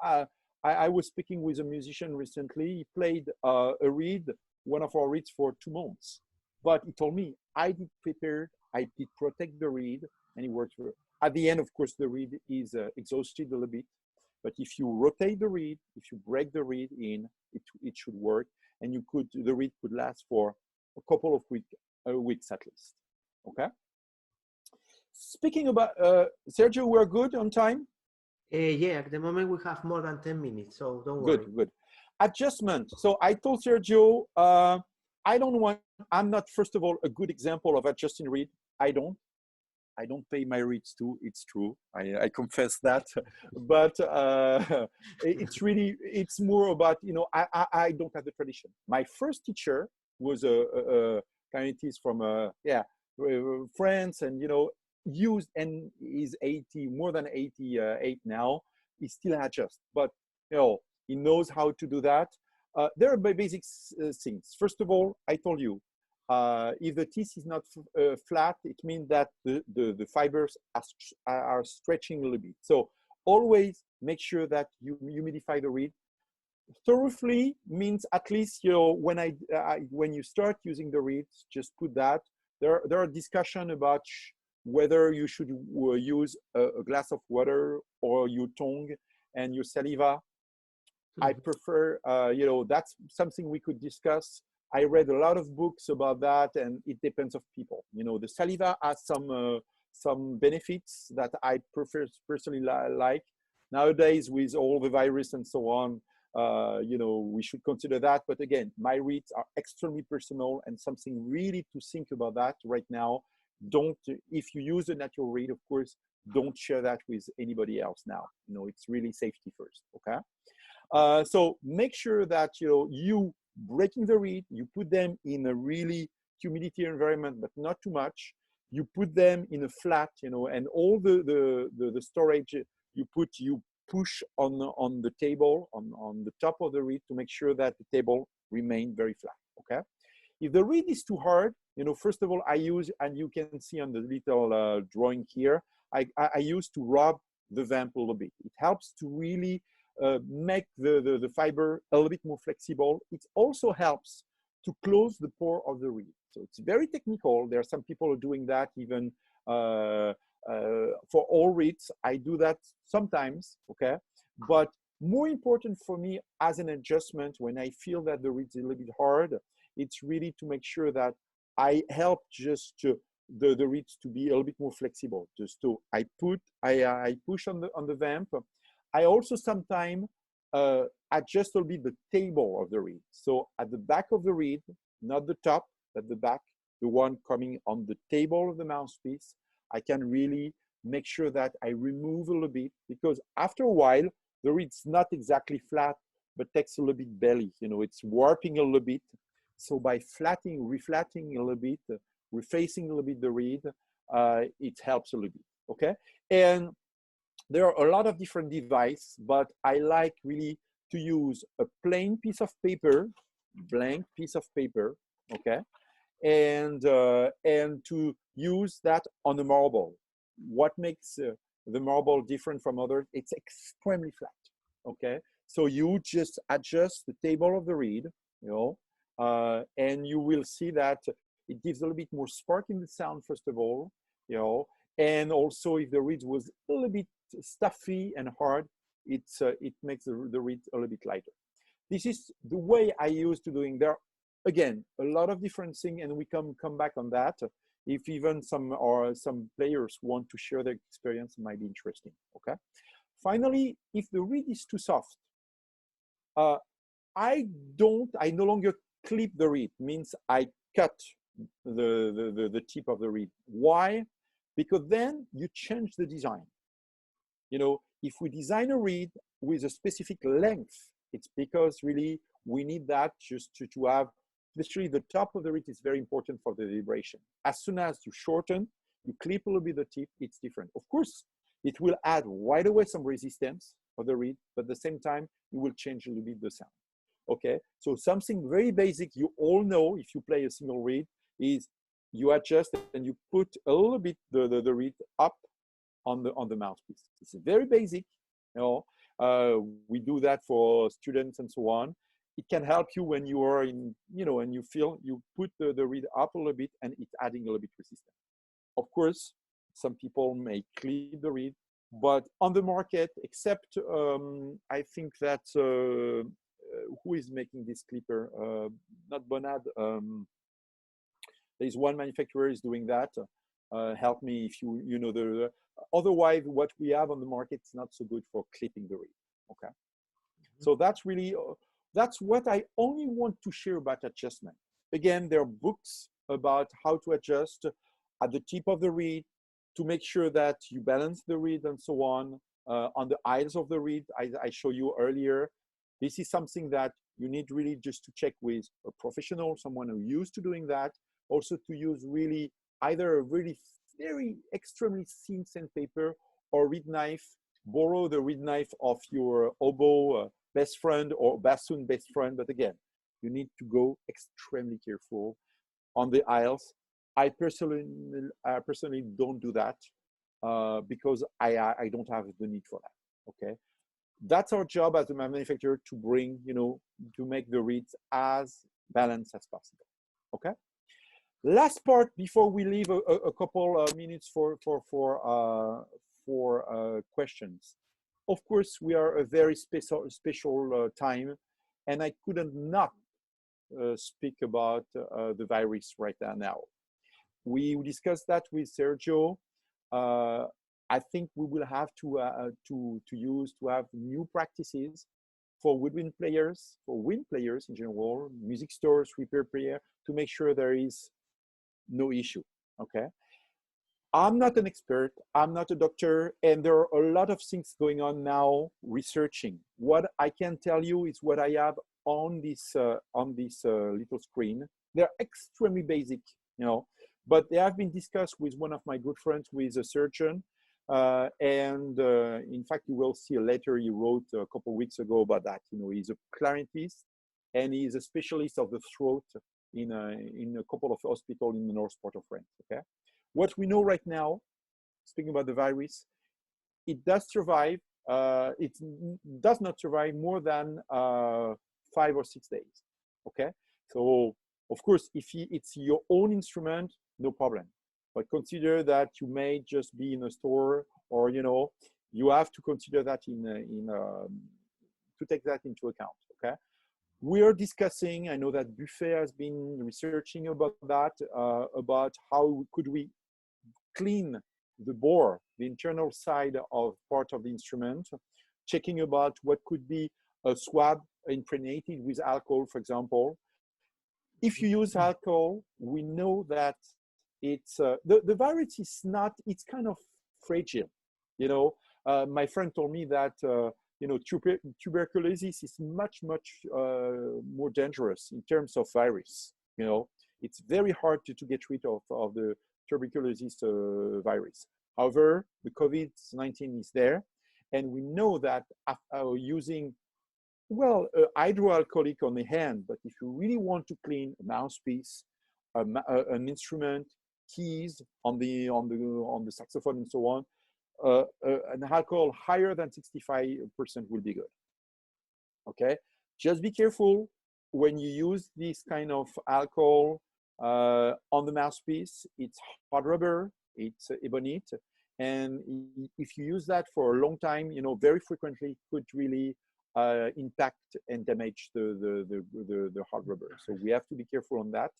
I was speaking with a musician recently. He played a reed, one of our reeds, for 2 months. But he told me, I did prepare, I did protect the reed, and it worked for. At the end, of course, the reed is exhausted a little bit. But if you rotate the reed, if you break the reed in, it should work. And the reed could last for a couple of weeks at least. Okay? Speaking about, Sergio, we're good on time? Yeah, at the moment we have more than 10 minutes, so don't worry. Good. Adjustment. So I told Sergio, I'm not, first of all, a good example of adjusting reed. I don't pay my reeds too. It's true. I confess that. But it's more about, you know, I don't have the tradition. My first teacher was a scientist from France, and, you know, used, and is more than 88 now. He still adjusts, but, you know, he knows how to do that. There are basic things. First of all, I told you, if the teeth is not flat, it means that the fibers are stretching a little bit. So always make sure that you humidify the reed. Thoroughly means at least, you know, when you start using the reeds, just put that. There are discussions about whether you should use a glass of water or your tongue and your saliva. I prefer, you know, that's something we could discuss. I read a lot of books about that, and it depends of people. You know, the saliva has some benefits that I personally like. Nowadays, with all the virus and so on, you know, we should consider that. But again, my reeds are extremely personal, and something really to think about that right now. If you use a natural reed, of course, don't share that with anybody else now. You know, it's really safety first, okay? So make sure that, you know, you breaking the reed, you put them in a really humidity environment, but not too much. You put them in a flat, you know, and all the storage you push on the table, on the top of the reed, to make sure that the table remain very flat, okay? If the reed is too hard, you know, first of all, I use, and you can see on the little drawing here, I use to rub the vamp a little bit. It helps to really make the fiber a little bit more flexible. It also helps to close the pore of the reed. So it's very technical. There are some people who are doing that even for all reeds. I do that sometimes, okay? But more important for me as an adjustment, when I feel that the reed is a little bit hard, it's really to make sure that I help just the reeds to be a little bit more flexible. Just to, I push on the vamp. I also sometimes adjust a little bit the table of the reed. So at the back of the reed, not the top, but the back, the one coming on the table of the mouthpiece, I can really make sure that I remove a little bit, because after a while, the reed's not exactly flat, but takes a little bit belly, you know, it's warping a little bit. So by reflatting a little bit, refacing a little bit the reed, it helps a little bit, okay? And there are a lot of different devices, but I like really to use a plain piece of paper, blank piece of paper, okay? And to use that on a marble. What makes the marble different from others? It's extremely flat, okay? So you just adjust the table of the reed, you know, and you will see that it gives a little bit more spark in the sound, first of all, you know, and also if the reed was a little bit stuffy and hard, it makes the reed a little bit lighter. This is the way I used to doing. There, again, a lot of different things, and we come back on that. If even some players want to share their experience, it might be interesting. Okay. Finally, if the reed is too soft, I no longer clip the reed. Means I cut the tip of the reed. Why? Because then you change the design. You know, if we design a reed with a specific length, it's because really we need that just to have, especially the top of the reed is very important for the vibration. As soon as you shorten, you clip a little bit the tip, it's different. Of course, it will add right away some resistance of the reed, but at the same time, you will change a little bit the sound. Okay, so something very basic you all know if you play a single reed is you adjust and you put a little bit the reed up on the mouthpiece. It's very basic, you know. We do that for students and so on. It can help you when you are in, you know, and you feel you put the reed up a little bit and it's adding a little bit resistance. Of course, some people may clip the reed, but on the market, except I think that who is making this clipper? Not Bonad. There's one manufacturer is doing that. Help me if you know the. Otherwise, what we have on the market is not so good for clipping the reed. Okay, so that's really that's what I only want to share about adjustment. Again, there are books about how to adjust at the tip of the reed to make sure that you balance the reed and so on. On the aisles of the reed, I showed you earlier. This is something that you need really just to check with a professional, someone who used to doing that. Also to use really either a really very extremely thin sandpaper or reed knife. Borrow the reed knife of your oboe best friend or bassoon best friend. But again, you need to go extremely careful on the aisles. I personally don't do that because I don't have the need for that. Okay. That's our job as a manufacturer to bring, you know, to make the reeds as balanced as possible. Okay. Last part before we leave a couple minutes for questions. Of course, we are a very special time, and I couldn't not speak about the virus right now. We discussed that with Sergio. I think we will have to have new practices for woodwind players, for wind players in general, music stores, repair player, to make sure there is no issue. Okay, I'm not an expert, I'm not a doctor, and there are a lot of things going on now researching. What I can tell you is what I have on this little screen. They're extremely basic, you know, but they have been discussed with one of my good friends who is a surgeon. In fact, you will see a letter he wrote a couple of weeks ago about that. You know, he's a clarinetist and he's a specialist of the throat in a couple of hospitals in the north part of France. Okay, what we know right now, speaking about the virus, it does survive. It does not survive more than 5 or 6 days. Okay, so of course, if it's your own instrument, no problem. But consider that you may just be in a store, or you know, you have to consider that to take that into account. Okay, we are discussing. I know that Buffet has been researching about that, about how could we clean the bore, the internal side of part of the instrument, checking about what could be a swab impregnated with alcohol, for example. If you use alcohol, we know that it's the virus is not, it's kind of fragile. You know, my friend told me that you know, tuberculosis is much more dangerous in terms of virus. You know, it's very hard to get rid of the tuberculosis virus. However, the COVID-19 is there, and we know that using, well, hydroalcoholic on the hand, but if you really want to clean a mouthpiece, an instrument, keys on the saxophone and so on, an alcohol higher than 65% will be good. Okay, just be careful when you use this kind of alcohol on the mouthpiece. It's hard rubber, it's ebonite, and if you use that for a long time, you know, very frequently, it could really impact and damage the hard rubber. So we have to be careful on that.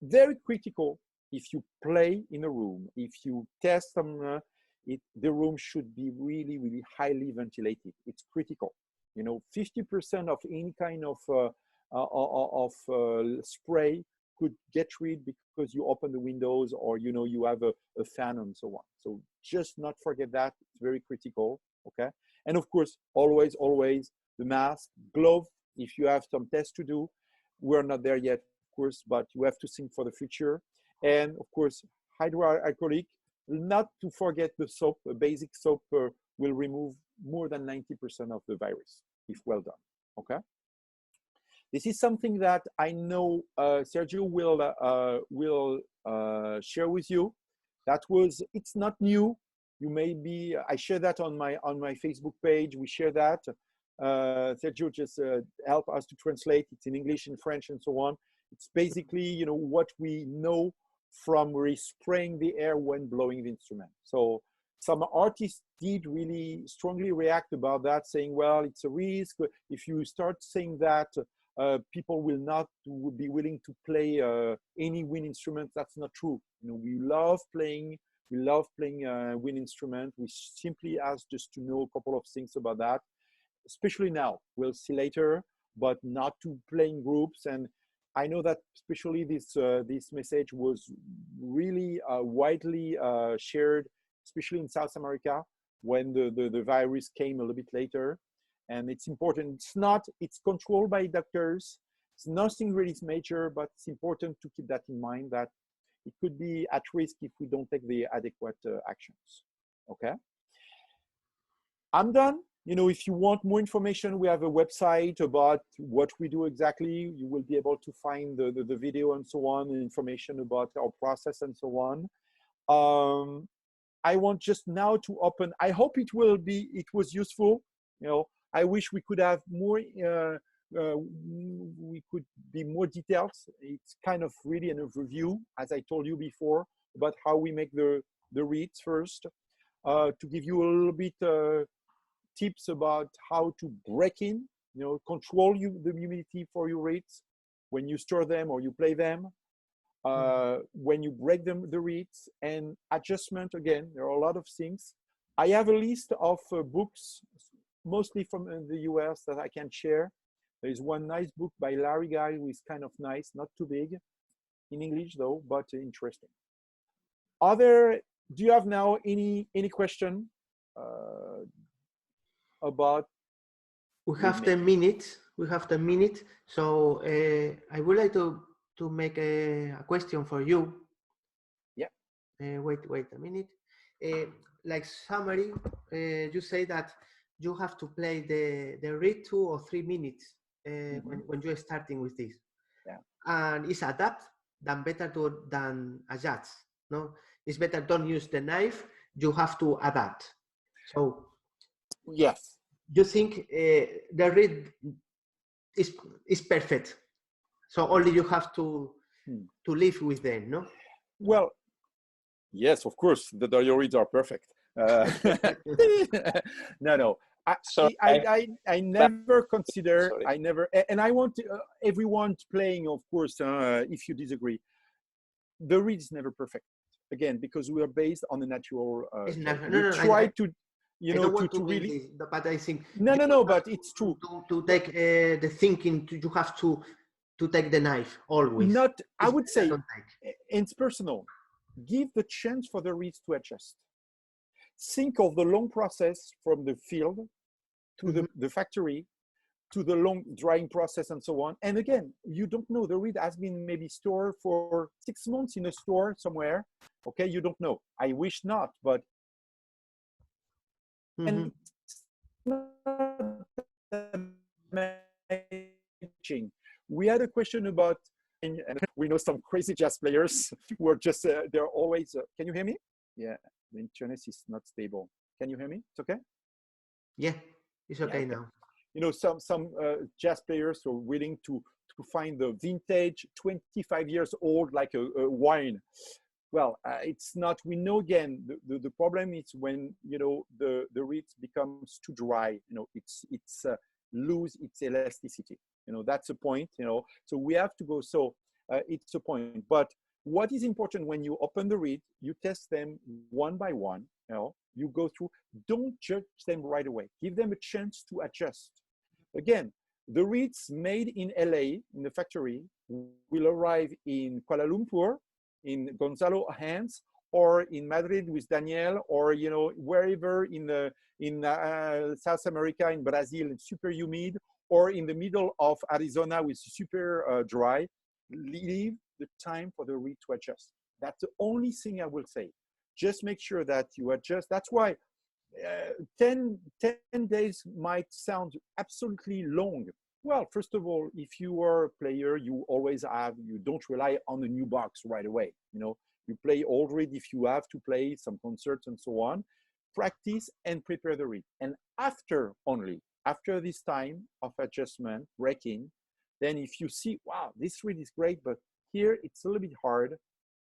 Very critical, if you play in a room, if you test some, the room should be really highly ventilated. It's critical. You know, 50% of any kind of spray could get rid because you open the windows, or, you know, you have a fan and so on. So just not forget that. It's very critical. Okay. And of course, always the mask, glove, if you have some tests to do. We're not there yet, of course, but you have to think for the future. And of course, hydroalcoholic, not to forget the soap. A basic soap will remove more than 90% of the virus, if well done. Okay. This is something that I know Sergio will share with you. It's not new. You may be, I share that on my Facebook page. We share that. Sergio just helped us to translate. It's in English, in French, and so on. It's basically, you know, what we know from spraying the air when blowing the instrument. So some artists did really strongly react about that, saying, well, it's a risk. If you start saying that, people will not be willing to play any wind instrument. That's not true. You know, we love playing wind instrument. We simply ask just to know a couple of things about that, especially now. We'll see later, but not to play in groups. And I know that especially this message was really widely shared, especially in South America, when the virus came a little bit later. And it's important. It's controlled by doctors. It's nothing really major, but it's important to keep that in mind, that it could be at risk if we don't take the adequate actions. Okay. I'm done. You know, if you want more information, we have a website about what we do exactly. You will be able to find the video and so on, and information about our process and so on. I want just now to open. I hope it was useful. You know, I wish we could have more, we could be more detailed. It's kind of really an overview, as I told you before, about how we make the reeds first, to give you a little bit tips about how to break in, you know, control the humidity for your reeds when you store them or you play them, when you break them, the reeds, and adjustment. Again, there are a lot of things. I have a list of books, mostly from the US, that I can share. There is one nice book by Larry Guy, who is kind of nice, not too big, in English though, but interesting. Do you have now any question about? We have 10 minutes. We have 10 minutes. So I would like to make a question for you. Yeah. Wait a minute. Like summary, you say that you have to play the reed 2 or 3 minutes when you're starting with this. Yeah. And it's adapt than adjust. No, it's better don't use the knife. You have to adapt. So yes, you think the reed is perfect. So only you have to live with them, no? Well, yes, of course, the Daddario reeds are perfect. No. I never consider. Sorry. I never, and I want everyone playing, of course. If you disagree, the reed is never perfect. Again, because we are based on the natural. Try to, you know, to really. This, but I think. No. But it's true. To take the thinking, you have to take the knife always. Not, I would say, it's personal. Give the chance for the reeds to adjust. think of the long process from the field to the factory, to the long drying process and so on. And again, you don't know, the reed has been maybe stored for 6 months in a store somewhere. Okay, you don't know. I wish not, but and we had a question about, and we know some crazy jazz players who are just, they're always, can you hear me? Yeah, the internet is not stable. Can you hear me? It's okay? Yeah, it's okay now. You know, some jazz players are willing to find the vintage 25 years old, like a wine. Well, it's not, we know again, the problem is when, you know, the reed becomes too dry, you know, it's lose its elasticity. You know, that's a point, you know, so we have to go, so it's a point. But what is important when you open the reed, you test them one by one, you know, you go through, don't judge them right away. Give them a chance to adjust. Again, the reeds made in LA, in the factory, will arrive in Kuala Lumpur, in Gonzalo hands, or in Madrid with Daniel, or, you know, wherever in South America, in Brazil, it's super humid, or in the middle of Arizona with super dry. Leave the time for the reed to adjust. That's the only thing I will say. Just make sure that you adjust. That's why 10 days might sound absolutely long. Well, first of all, if you are a player, you always have, you don't rely on a new box right away. You know, you play old reed if you have to play some concerts and so on. Practice and prepare the reed. And after this time of adjustment, breaking, then if you see, wow, this reed is great, but here it's a little bit hard,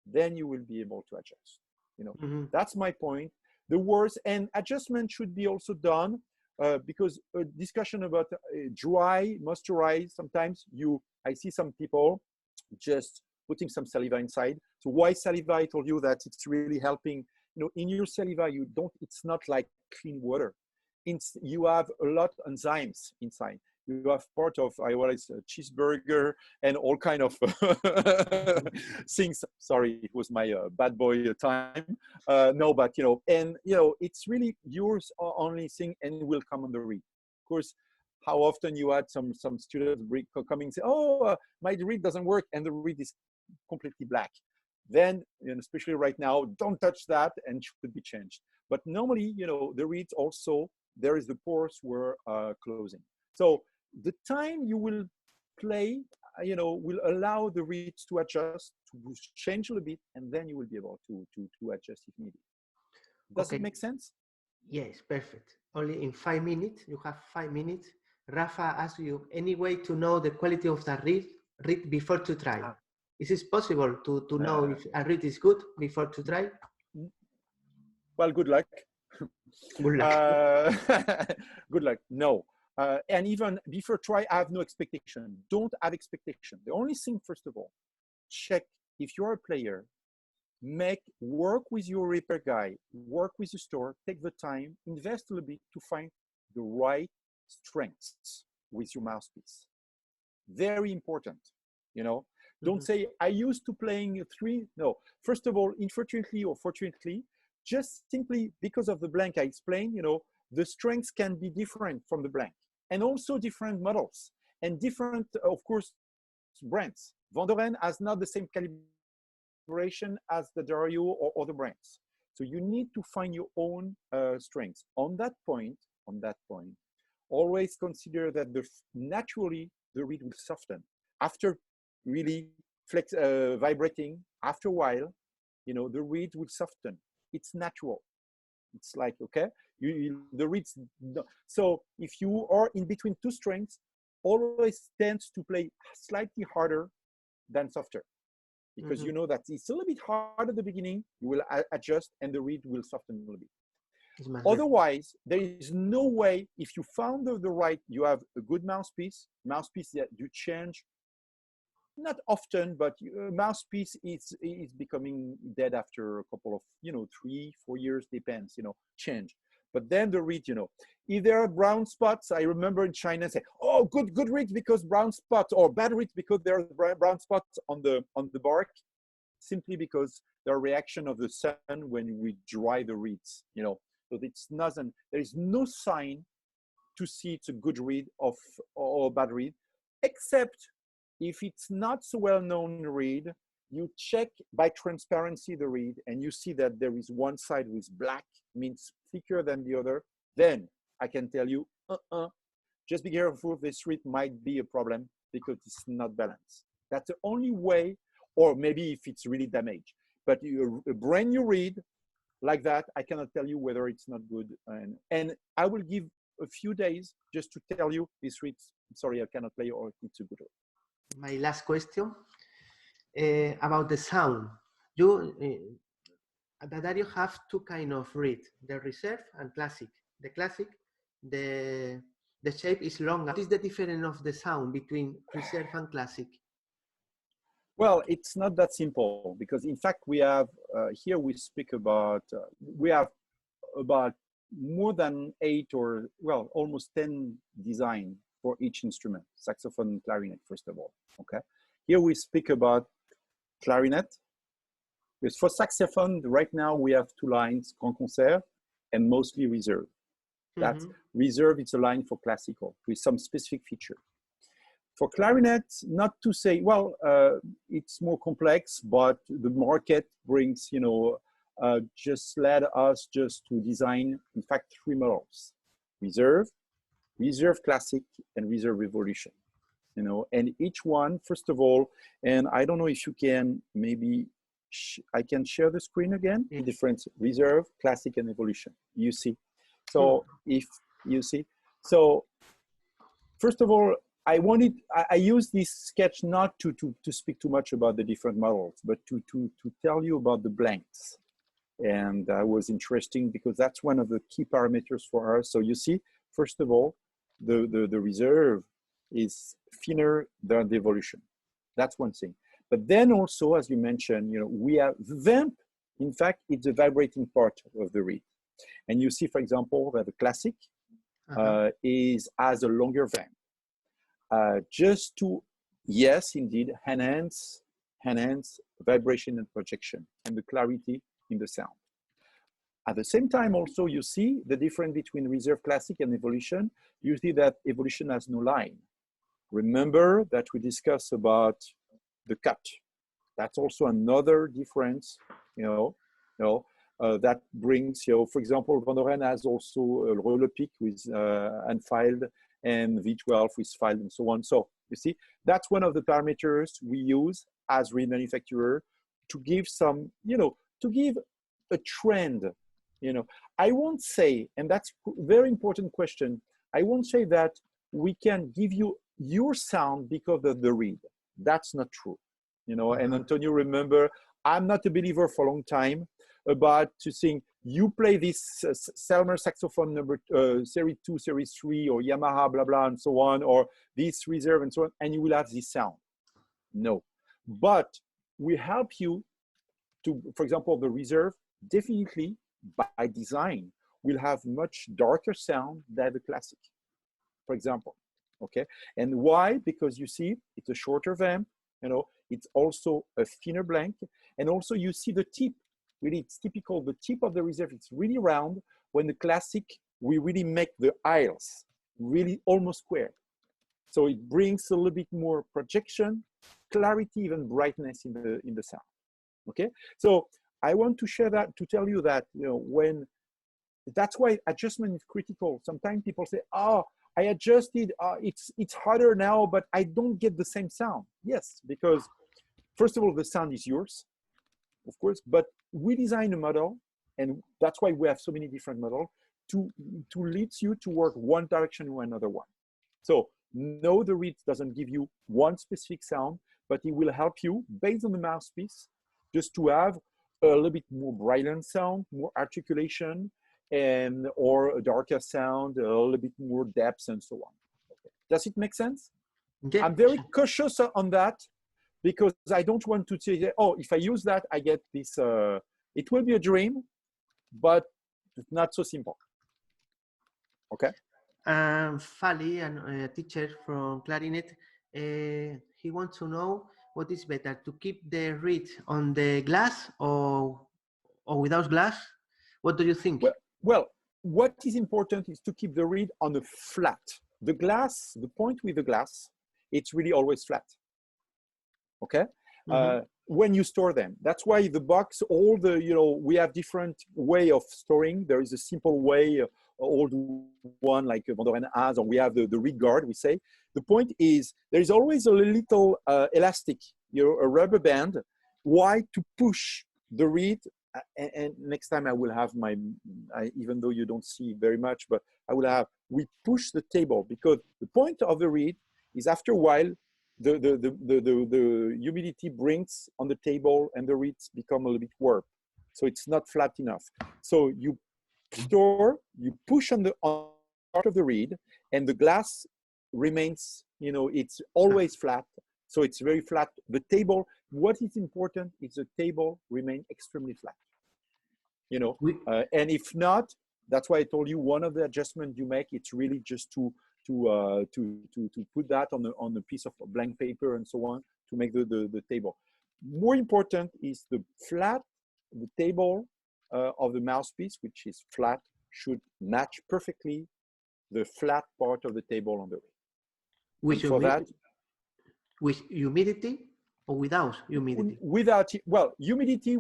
then you will be able to adjust. You know, that's my point. The words and adjustment should be also done because a discussion about dry, moisturize, sometimes I see some people just putting some saliva inside. So why saliva? I told you that it's really helping. You know, in your saliva, it's not like clean water. You have a lot of enzymes inside. You have part of, a cheeseburger and all kind of things. Sorry, it was my bad boy time. No, but, you know, and, you know, it's really yours only thing and will come on the reed. Of course, how often you had some students coming and say, oh, my reed doesn't work, and the reed is completely black. Then, you know, especially right now, don't touch that and should be changed. But normally, you know, the reeds also, there is the pores were closing. So the time you will play, you know, will allow the reeds to adjust, to change a little bit, and then you will be able to adjust if needed. Does it make sense? Yes, perfect. Only in 5 minutes, you have 5 minutes. Rafa asked you any way to know the quality of the reed before to try. Is it possible to know if a reed is good before to try? Well, good luck. Good luck. Good luck. No. And even before try, I have no expectation. Don't have expectation. The only thing, first of all, check if you're a player, work with your repair guy, work with the store, take the time, invest a little bit to find the right strengths with your mouthpiece. Very important, you know. Don't say, I used to playing 3. No, first of all, unfortunately or fortunately, just simply because of the blank I explained, you know, the strengths can be different from the blank, and also different models and different, of course, brands. Van der Ven has not the same calibration as the Daddario or other brands. So you need to find your own strengths. On that point, always consider that naturally the reed will soften. After really vibrating, after a while, you know, the reed will soften. It's natural. It's like, okay, the reeds. So if you are in between two strengths, always tends to play slightly harder than softer, because you know that it's a little bit hard at the beginning. You will adjust, and the reed will soften a little bit. Otherwise, there is no way. If you found the right, you have a good mouthpiece that you change. Not often, but mouthpiece is becoming dead after a couple of, you know, 3-4 years, depends, you know, change. But then the reed, you know, if there are brown spots, I remember in China say, oh, good reed because brown spots, or bad reed because there are brown spots on the bark, simply because the reaction of the sun when we dry the reeds, you know. So it's nothing, there is no sign to see it's a good read or a bad read, except if it's not so well-known read, you check by transparency the read and you see that there is one side with black, means thicker than the other, then I can tell you, just be careful, this read might be a problem because it's not balanced. That's the only way, or maybe if it's really damaged. But a brand new read like that, I cannot tell you whether it's not good. And I will give a few days just to tell you this read, sorry, I cannot play, or it's a good read. My last question about the sound. You, Daddario have two kind of read, the reserve and classic. The classic, the shape is longer. What is the difference of the sound between reserve and classic? Well, it's not that simple because in fact we have, here we speak about, we have about more than 8 or, well, almost 10 design for each instrument, saxophone and clarinet, first of all, okay? Here we speak about clarinet. Because for saxophone, right now we have 2 lines, grand concert and mostly reserve. That's reserve, it's a line for classical with some specific feature. For clarinet, not to say, well, it's more complex, but the market brings, you know, just led us just to design, in fact, 3 models: reserve, reserve classic, and reserve evolution. You know, and each one, first of all, and I don't know if you can, maybe I can share the screen again. The difference: reserve, classic, and evolution. You see. So if you see, so first of all, I use this sketch not to speak too much about the different models, but to tell you about the blanks. And that was interesting because that's one of the key parameters for us. So you see, first of all, the reserve is thinner than the evolution. That's one thing. But then also, as you mentioned, you know, we have vamp. In fact, it's the vibrating part of the reed. And you see, for example, that the classic has a longer vamp. Just to, yes, indeed, enhance vibration and projection and the clarity in the sound. At the same time, also, you see the difference between reserve classic and evolution. You see that evolution has no line. Remember that we discussed about the cut. That's also another difference, that brings, for example, Van Oren has also a roller pick with unfiled and V12 with filed and so on. So you see, that's one of the parameters we use as reed manufacturer to give some, to give a trend. I won't say, and that's a very important question, I won't say that we can give you your sound because of the reed. That's not true. And Antonio, remember, I'm not a believer for a long time about to saying you play this Selmer saxophone number series 2, series 3, or Yamaha, blah, blah, and so on, or this reserve and so on, and you will have this sound. No. But we help you to, for example, the reserve, definitely by design, will have much darker sound than the classic, for example. Okay. And why? Because you see, it's a shorter vamp, it's also a thinner blank. And also you see the tip, really it's typical, the tip of the reserve, it's really round. When the classic, we really make the aisles really almost square. So it brings a little bit more projection, clarity, even brightness in the sound. Okay. So I want to share that, to tell you that, when, that's why adjustment is critical. Sometimes people say, oh, I adjusted, it's harder now, but I don't get the same sound. Yes, because first of all, the sound is yours, of course, but we design a model, and that's why we have so many different models, to lead you to work one direction or another one. So no, the reed doesn't give you one specific sound, but it will help you, based on the mouthpiece, just to have a little bit more brilliant sound, more articulation, or a darker sound, a little bit more depth, and so on. Okay. Does it make sense? Yeah. I'm very cautious on that because I don't want to say, oh, if I use that, I get this. It will be a dream, but it's not so simple. Okay. Fali, a teacher from clarinet, he wants to know what is better, to keep the reed on the glass or without glass. What do you think? Well, what is important is to keep the reed on a flat. The glass, the point with the glass, it's really always flat. Okay? When you store them. That's why the box, all the, we have different way of storing. There is a simple way, old one like Van Doren has, or we have the reed guard, we say. The point is, there is always a little elastic, a rubber band. Why? To push the reed. And next time I will have even though you don't see very much, but I will have, we push the table, because the point of the reed is after a while, the humidity brings on the table and the reeds become a little bit warped. So it's not flat enough. So you push on part of the reed, and the glass remains, it's always flat. So it's very flat. The table, what is important is the table remain extremely flat. And if not, that's why I told you one of the adjustments you make, it's really just to put that on a piece of blank paper and so on to make the table. More important is the table of the mouthpiece, which is flat, should match perfectly the flat part of the table on the reed. With humidity or without humidity? Without, well, humidity,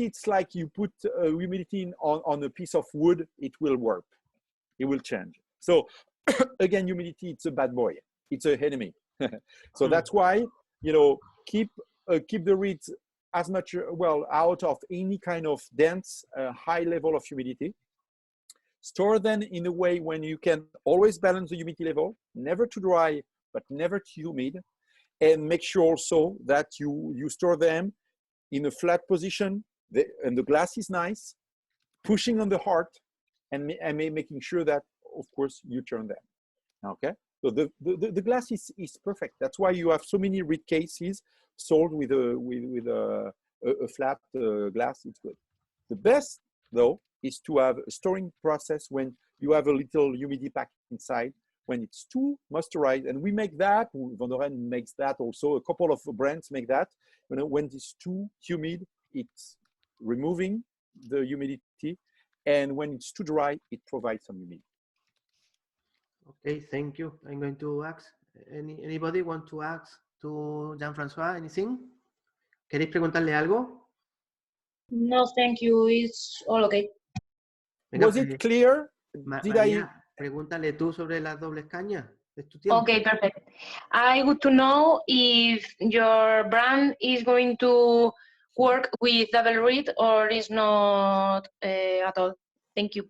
it's like you put humidity on a piece of wood, it will warp, it will change. So again, humidity, it's a bad boy, it's an enemy. So that's why, keep the reeds as much, out of any kind of dense, high level of humidity. Store them in a way when you can always balance the humidity level, never too dry, but never too humid. And make sure also that you store them in a flat position, and the glass is nice, pushing on the heart, and making sure that, of course, you turn them. Okay? So the glass is perfect. That's why you have so many reed cases sold with a flat glass. It's good. The best, though, is to have a storing process when you have a little humidity pack inside, when it's too moisturized, and we make that, Van Doren makes that also, a couple of brands make that, when it's too humid, it's removing the humidity, and when it's too dry, it provides some humidity. Okay, thank you. I'm going to ask, anybody want to ask to Jean François anything? ¿Queréis preguntarle algo? No, thank you. It's all okay. Venga, Was it clear? María, pregúntale tú sobre las dobles cañas. ¿Es tu tiempo? Okay, perfect. I would to know if your brand is going to work with double reed or is not at all. Thank you.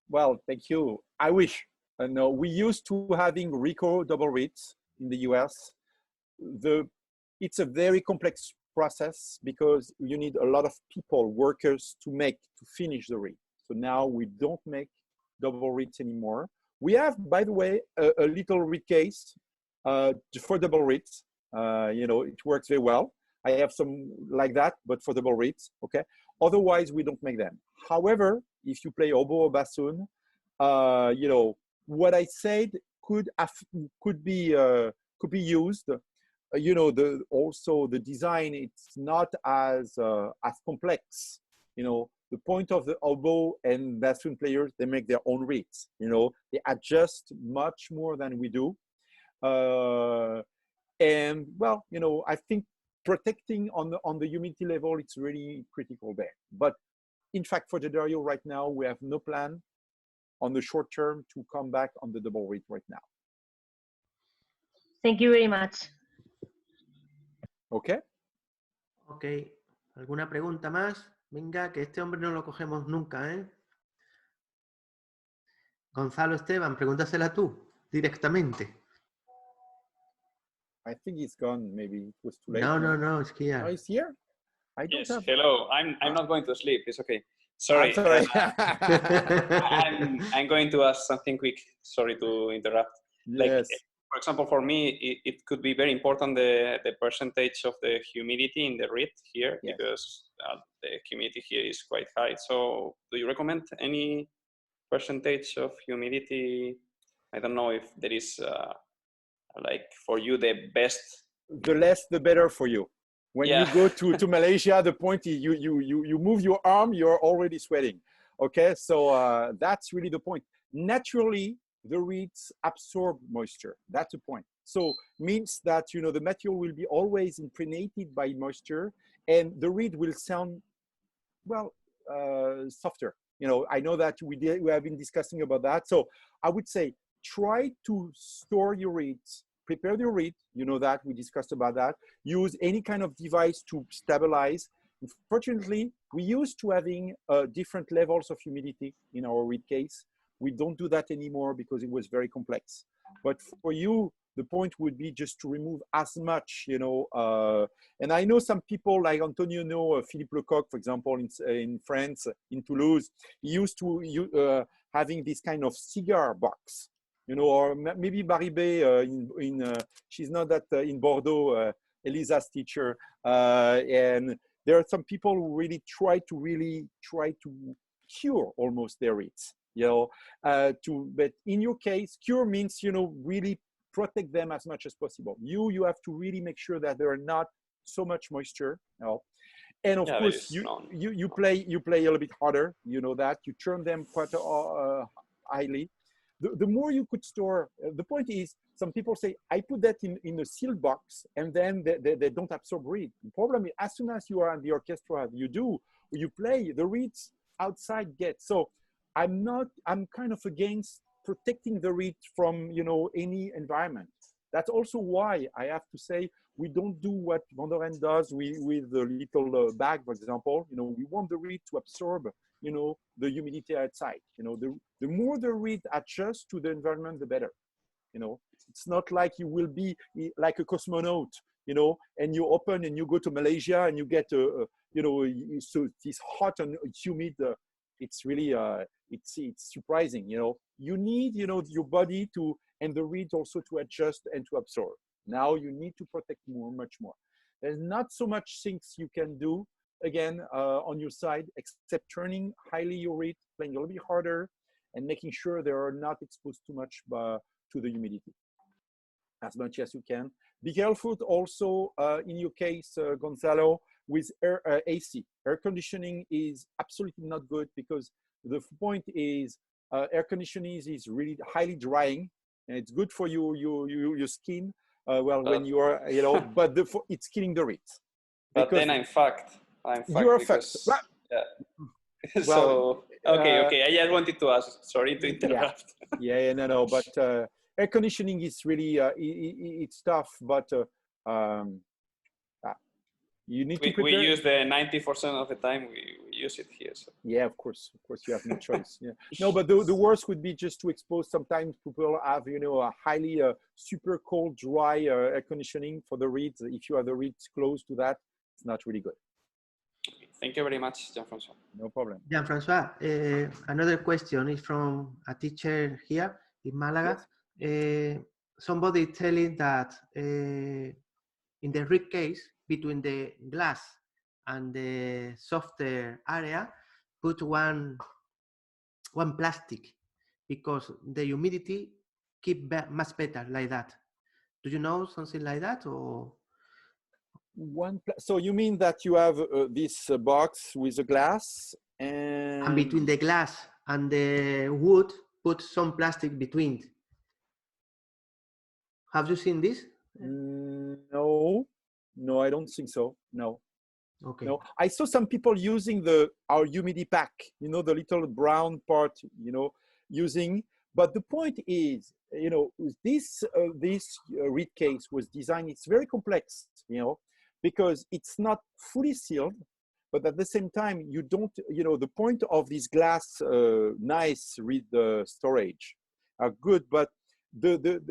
Well, thank you. I wish. No, we used to having Rico double reeds in the US. It's a very complex process because you need a lot of people, workers to finish the reed. So now we don't make double reeds anymore. We have, by the way, a little reed case for double reeds. It works very well. I have some like that, but for double reeds, okay? Otherwise, we don't make them. However, if you play oboe or bassoon, what I said could be used. Also the design, it's not as complex. The point of the oboe and bassoon players, they make their own reeds. They adjust much more than we do. And well, I think protecting on the humidity level, it's really critical there. But in fact, for Daddario right now, we have no plan on the short term to come back on the double reed right now. Thank you very much. Okay. Ok. ¿Alguna pregunta más? Venga, que este hombre no lo cogemos nunca, ¿eh? Gonzalo Esteban, pregúntasela tú, directamente. I think he's gone. Maybe it was too late. No, it's here. Oh, he's here? Hello. I'm not going to sleep. It's okay. Sorry. I'm sorry. I'm going to ask something quick. Sorry to interrupt. Yes. For example, for me, it could be very important the percentage of the humidity in the reed here, yes, because the humidity here is quite high. So do you recommend any percentage of humidity? I don't know if there is like for you the best. The less, the better for you. When you go to Malaysia, the point is you move your arm, you're already sweating. Okay, so that's really the point. Naturally, the reeds absorb moisture. That's the point. So means that, you know, the material will be always impregnated by moisture, and the reed will sound, well, softer. You know, I know that we have been discussing about that. So I would say try to store your reeds, prepare your reed. You know that we discussed about that. Use any kind of device to stabilize. Unfortunately, we used to having different levels of humidity in our reed case. We don't do that anymore because it was very complex. But for you, the point would be just to remove as much, you know. And I know some people like Antonio, Philippe Lecoq, for example, in France, in Toulouse, he used to having this kind of cigar box, you know, or maybe Baribé, she's not that in Bordeaux, Elisa's teacher. And there are some people who really try to cure almost their reeds, you know, but in your case, cure means, you know, really protect them as much as possible. You have to really make sure that there are not so much moisture, you know? And of course, you play a little bit harder, you know that. You turn them quite highly. The more you could store, the point is, some people say, I put that in a sealed box, and then they don't absorb reed. The problem is, as soon as you are in the orchestra, you play, the reeds outside get. So I'm kind of against protecting the reed from, you know, any environment. That's also why I have to say we don't do what Van der Ven does with the little bag, for example. You know, we want the reed to absorb, you know, the humidity outside. You know, the more the reed adjusts to the environment, the better. You know, it's not like you will be like a cosmonaut, you know, and you open and you go to Malaysia and you get, you know, so it's hot and humid. It's really, it's surprising, you know. You need, you know, your body to, and the reed also to adjust and to absorb. Now you need to protect much more. There's not so much things you can do, again, on your side, except turning highly your reed, playing a little bit harder, and making sure they are not exposed too much to the humidity, as much as you can. Be careful also, in your case, Gonzalo, with AC. Air conditioning is absolutely not good, because the point is, air conditioning is really highly drying, and it's good for your skin. When you are, you know, but it's killing the reeds. But then I'm fucked. You are fucked. Yeah. So okay. I just wanted to ask. Sorry to interrupt. Yeah, no. But air conditioning is really it's tough. But you need to prepare. We use the 90% of the time we use it here. So. Yeah, of course you have no choice. Yeah. No, but the worst would be just to expose. Sometimes people have, you know, a highly super cold, dry air conditioning for the reeds. If you have the reeds close to that, it's not really good. Thank you very much, Jean François. No problem. Jean François, another question is from a teacher here in Málaga. Yes. Somebody telling that in the reed case, between the glass and the softer area, put one plastic, because the humidity keep much better like that. Do you know something like that, or? So you mean that you have this box with a glass, and between the glass and the wood, put some plastic between. Have you seen this? No, I don't think so. No. Okay. No, I saw some people using our humidity pack, you know, the little brown part, you know, using. But the point is, you know, this reed case was designed. It's very complex, you know, because it's not fully sealed, but at the same time, you don't, you know, the point of this glass, nice reed storage are good, but the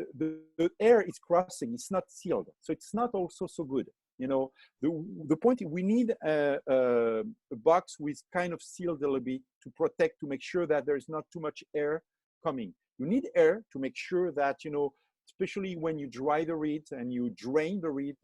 air is crossing. It's not sealed, so it's not also so good. You know, the point is we need a box with kind of sealed a little bit to protect, to make sure that there is not too much air coming. You need air to make sure that, you know, especially when you dry the reed and you drain the reed,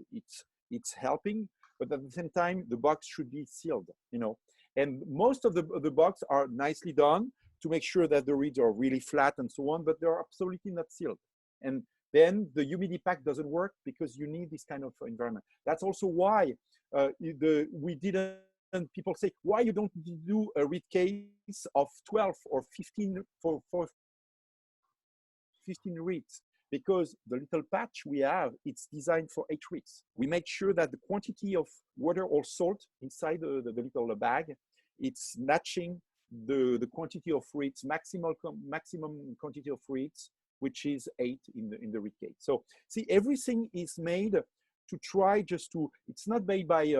it's helping. But at the same time, the box should be sealed, you know. And most of the box are nicely done to make sure that the reeds are really flat and so on, but they're absolutely not sealed. And then the humidity pack doesn't work because you need this kind of environment. That's also why we didn't people say, why you don't do a read case of 12 or 15 for 15 reads? Because the little patch we have, it's designed for 8 reads. We make sure that the quantity of water or salt inside the little bag, it's matching the quantity of reads, maximum quantity of reads, which is 8 in the read case. So see, everything is made to try just to, it's not made by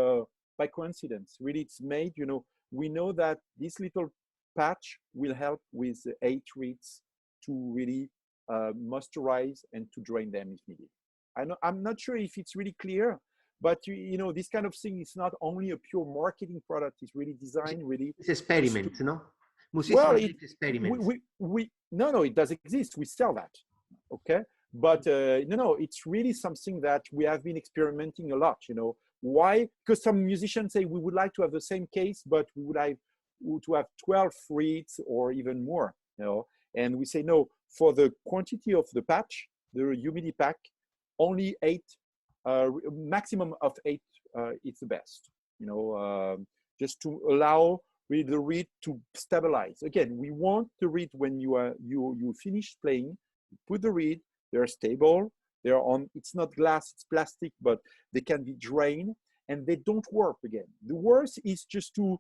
coincidence. Really, it's made, you know, we know that this little patch will help with 8 reads to really moisturize and to drain them if needed. I'm not sure if it's really clear, but you know, this kind of thing is not only a pure marketing product, it's really designed really. It's experiments, no? Well, experiments. No, it does exist. We sell that, okay? But no, it's really something that we have been experimenting a lot, you know. Why? Because some musicians say we would like to have the same case, but we would like to have 12 reads or even more, you know. And we say, no, for the quantity of the patch, the humidity pack, only 8, maximum of 8 is the best, you know, just to allow really the reed to stabilize. Again, we want the reed when you finish playing, you put the reed, they're stable, they're on, it's not glass, it's plastic, but they can be drained and they don't warp again. The worst is just to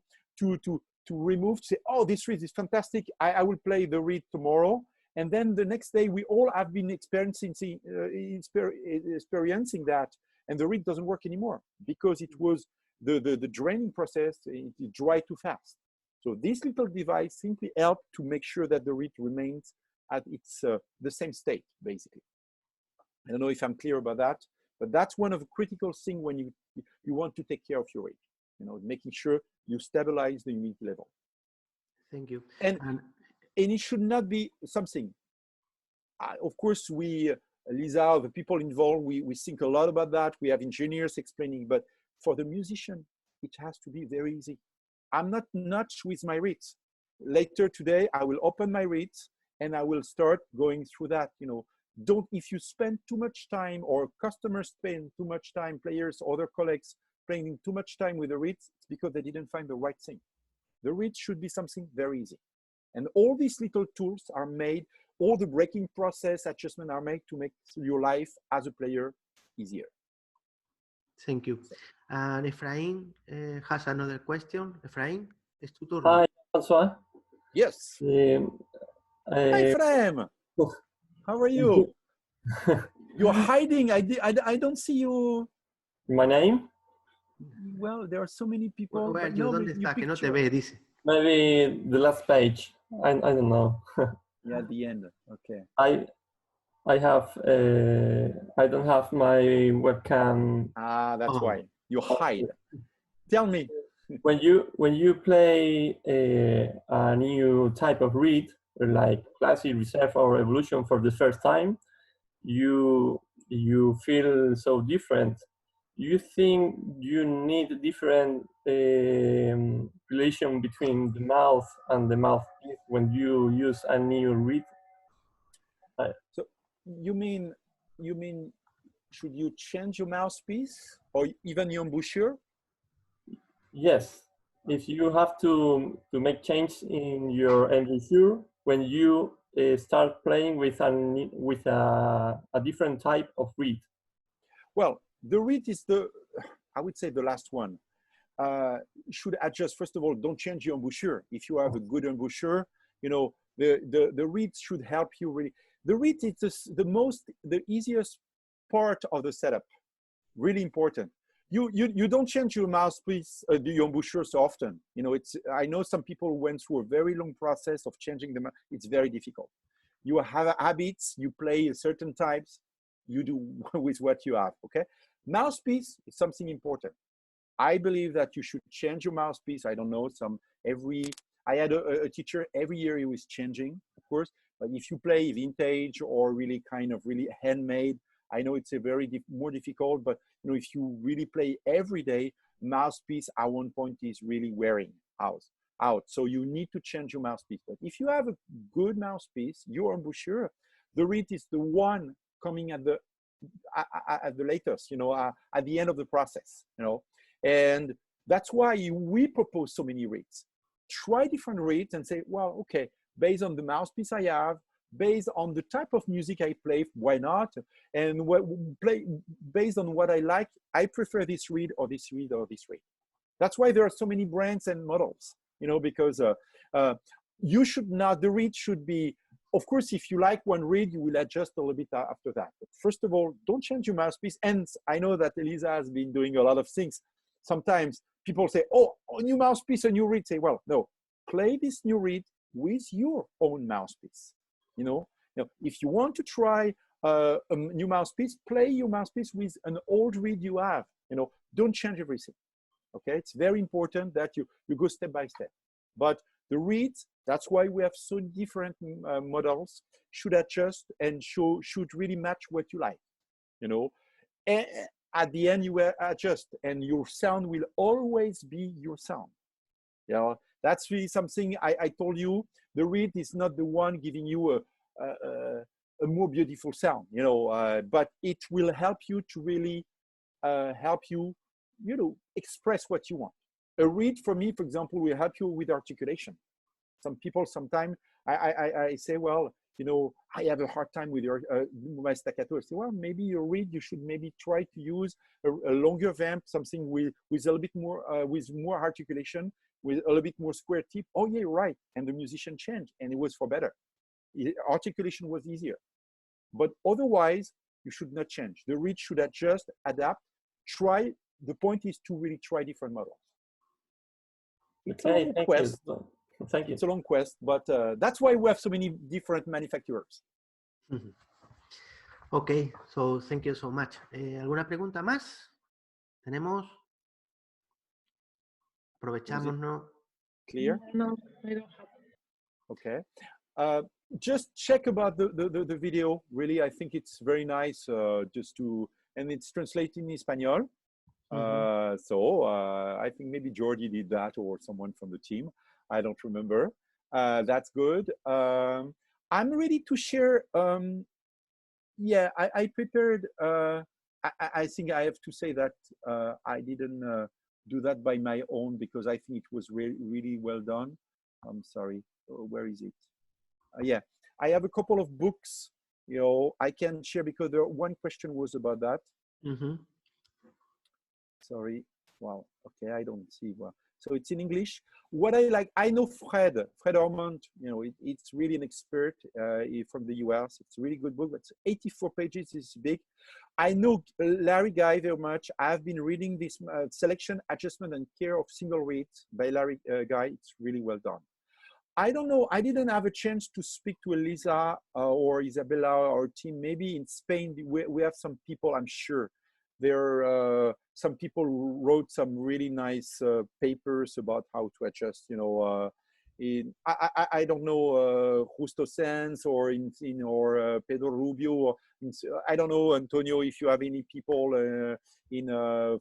remove, say, oh, this reed is fantastic, I will play the reed tomorrow. And then the next day, we all have been experiencing that, and the reed doesn't work anymore because it was the draining process, it dried too fast. So this little device simply helped to make sure that the reed remains at its the same state, basically. I don't know if I'm clear about that, but that's one of the critical things when you want to take care of your reed, you know, making sure you stabilize the humidity level. Thank you. And it should not be something. Of course, Lisa, the people involved, we think a lot about that. We have engineers explaining, but for the musician, it has to be very easy. I'm not nuts with my reeds. Later today, I will open my reeds and I will start going through that. You know, if you spend too much time or customers spend too much time, players, other colleagues spending too much time with the reeds, it's because they didn't find the right thing. The reed should be something very easy. And all these little tools are made, all the breaking process adjustment are made to make your life as a player easier. Thank you. And Efrain has another question. Efrain, it's tu turno. Hi, François. Yes. Hi, Frem. How are you? You're hiding. I don't see you. My name? Well, there are so many people. Where you? ¿Dónde está? Que no te ve, dice. Maybe the last page. I don't know. Yeah, at the end. Okay. I don't have my webcam. Ah, that's why you hide. Tell me. When you play a new type of reed, like classic, reserve, or evolution for the first time, you feel so different. You think you need a different relation between the mouth and the mouthpiece when you use a new reed? So you mean should you change your mouthpiece or even your embouchure? Yes. If you have to make change in your embouchure when you start playing with a different type of reed. Well, the reed is I would say the last one. Should adjust, first of all, don't change your embouchure. If you have a good embouchure, you know, the reed should help you really. The reed is the easiest part of the setup. Really important. You don't change your mouthpiece, your embouchure so often. You know, I know some people went through a very long process of changing them. It's very difficult. You have habits, you play certain types, you do with what you have, okay? Mouthpiece is something important. I believe that you should change your mouthpiece. I don't know, I had a teacher, every year he was changing, of course, but if you play vintage or really kind of really handmade, I know it's a very more difficult, but you know, if you really play every day, mouthpiece at one point is really wearing out. So you need to change your mouthpiece. But if you have a good mouthpiece, your embouchure, the reed is the one coming at the latest, you know, at the end of the process, you know. And That's why we propose so many reeds. Try different reeds and say, well, okay, based on the mouthpiece I have, based on the type of music I play, why not? And based on what I like, I prefer this reed or this reed or this reed. That's why there are so many brands and models, you know, because you should not, the reed should be, of course, if you like one reed, you will adjust a little bit after that. But first of all, don't change your mouthpiece. And I know that Elisa has been doing a lot of things. Sometimes people say, oh, a new mouthpiece, a new reed. Say, well, no, play this new reed with your own mouthpiece. You know, if you want to try a new mouthpiece, play your mouthpiece with an old reed you have. You know, don't change everything. Okay, it's very important that you go step by step. But the reeds, that's why we have so different models, should adjust and should really match what you like. You know, and at the end you adjust, and your sound will always be your sound. You know, that's really something I told you. The reed is not the one giving you a more beautiful sound, you know, but it will help you to really help you, you know, express what you want. A reed for me, for example, will help you with articulation. Some people sometimes, I say, well, you know, I have a hard time with your my staccato. I say, well, maybe your reed, you should maybe try to use a longer vamp, something with a little bit more, with more articulation, with a little bit more square tip. Oh yeah, right. And the musician changed, and it was for better. Articulation was easier. But otherwise, you should not change. The reed should adjust, adapt, try. The point is to really try different models. It's a long quest. Thank you. It's a long quest, but that's why we have so many different manufacturers. Okay, so thank you so much. ¿Alguna pregunta más? ¿Tenemos? Aprovechamos, ¿no? Clear? No, I don't have. Okay. Just check about the video. Really, I think it's very nice just to, and it's translated in Espanol. So I think maybe Georgie did that, or someone from the team. I don't remember. That's good. I'm ready to share. Yeah, I prepared. I think I have to say that I didn't do that by my own, because I think it was really well done. I'm sorry. Where is it? Yeah, I have a couple of books. You know, I can share, because one question was about that. Sorry. Wow. Okay, I don't see. Well, so it's in English. What I like, I know Fred Ormond. You know, it's really an expert from the US. It's a really good book. It's 84 pages. It's big. I know Larry Guy very much. I've been reading this Selection, Adjustment, and Care of Single Reeds by Larry Guy. It's really well done. I don't know. I didn't have a chance to speak to Elisa or Isabella or team. Maybe in Spain, we have some people, I'm sure. There are some people who wrote some really nice papers about how to adjust. You know, I don't know Justo Sanz or Pedro Rubio. Or I don't know, Antonio, if you have any people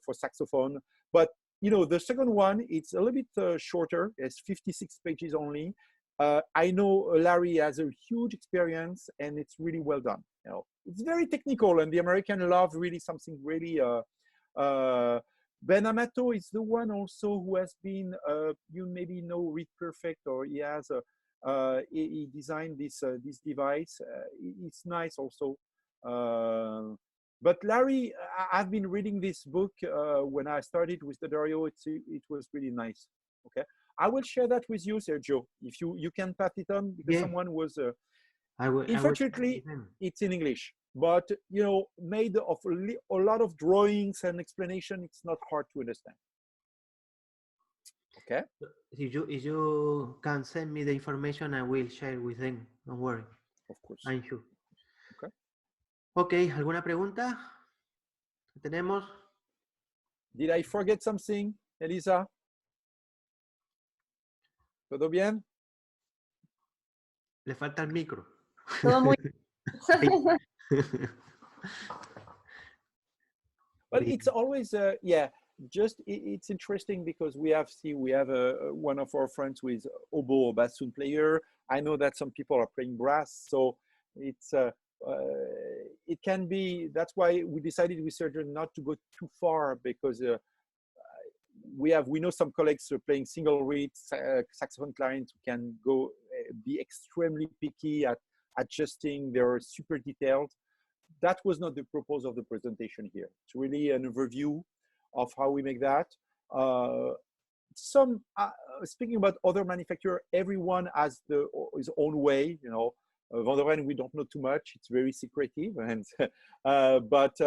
for saxophone. But you know, the second one, it's a little bit shorter. It's 56 pages only. I know Larry has a huge experience, and it's really well done. You know, it's very technical, and the American love really something really. Ben Amato is the one also who has been, you maybe know Read Perfect, or he has he designed this this device. It's nice also. But Larry, I've been reading this book when I started with Daddario. It was really nice. Okay, I will share that with you, Sergio. If you can pass it on, because someone was. Unfortunately, it's in English, but you know, made of a lot of drawings and explanation. It's not hard to understand. Okay. If you can send me the information, I will share with them. Don't worry. Of course. I'm sure. Okay. Okay. ¿Alguna pregunta? ¿Tenemos? Did I forget something, Elisa? ¿Todo bien? Le falta el micro. Todo muy. But it's always yeah. Just it's interesting, because we have one of our friends who is oboe or bassoon player. I know that some people are playing brass, so it's it can be. That's why we decided with Sergio not to go too far, because we know some colleagues who are playing single reeds, saxophone clarinet who can go be extremely picky at adjusting. They're super detailed. That was not the purpose of the presentation here. It's really an overview of how we make that. Speaking about other manufacturer, everyone has his own way. You know, Van der Ven, we don't know too much. It's very secretive, and but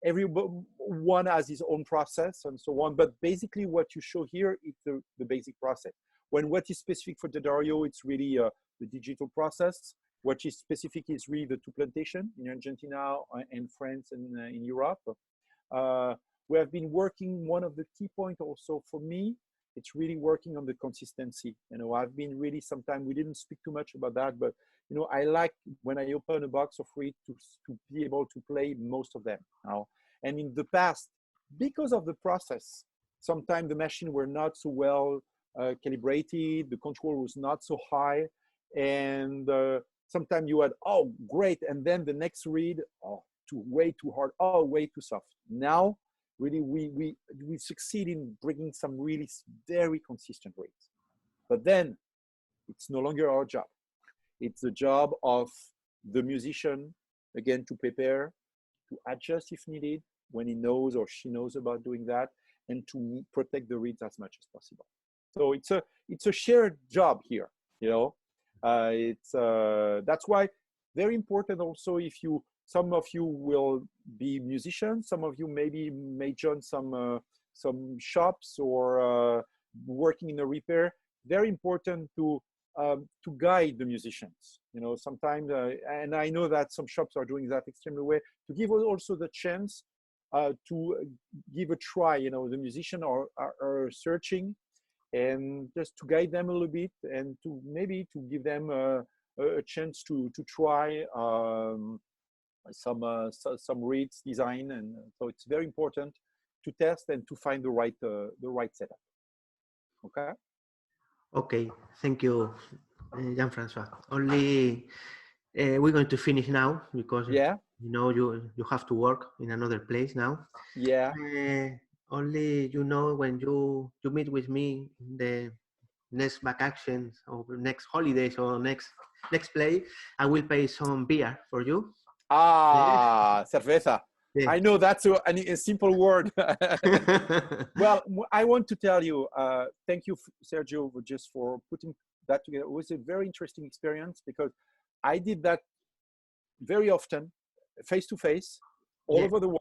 everyone has his own process and so on. But basically, what you show here is the basic process. When what is specific for Daddario, it's really the digital process. What is specific is really the two plantation in Argentina and France and in Europe. We have been working, one of the key points also for me, it's really working on the consistency. You know, I've been really, sometimes we didn't speak too much about that, but you know, I like when I open a box of reed to be able to play most of them. You know? And in the past, because of the process, sometimes the machine were not so well calibrated, the control was not so high, and sometimes you had, oh, great, and then the next reed, oh, way too hard, oh, way too soft. Now, really, we succeed in bringing some really very consistent reeds. But then, it's no longer our job. It's the job of the musician, again, to prepare, to adjust if needed, when he knows or she knows about doing that, and to protect the reeds as much as possible. So it's a shared job here, you know. That's why very important also if some of you will be musicians, some of you maybe may join some shops or working in a repair. Very important to guide the musicians. You know, sometimes, and I know that some shops are doing that extremely well, to give also the chance to give a try. You know, the musicians are searching, and just to guide them a little bit, and to maybe to give them a chance to try some reeds design. And so it's very important to test and to find the right setup. Okay. Okay, thank you, Jean François. Only we're going to finish now because you know you have to work in another place now. Yeah. Only you know when you meet with me in the next vacations or next holidays or next play, I will pay some beer for you. Cerveza. Yeah. I know that's a simple word. Well, I want to tell you, thank you, Sergio, just for putting that together. It was a very interesting experience because I did that very often, face to face, all over the world.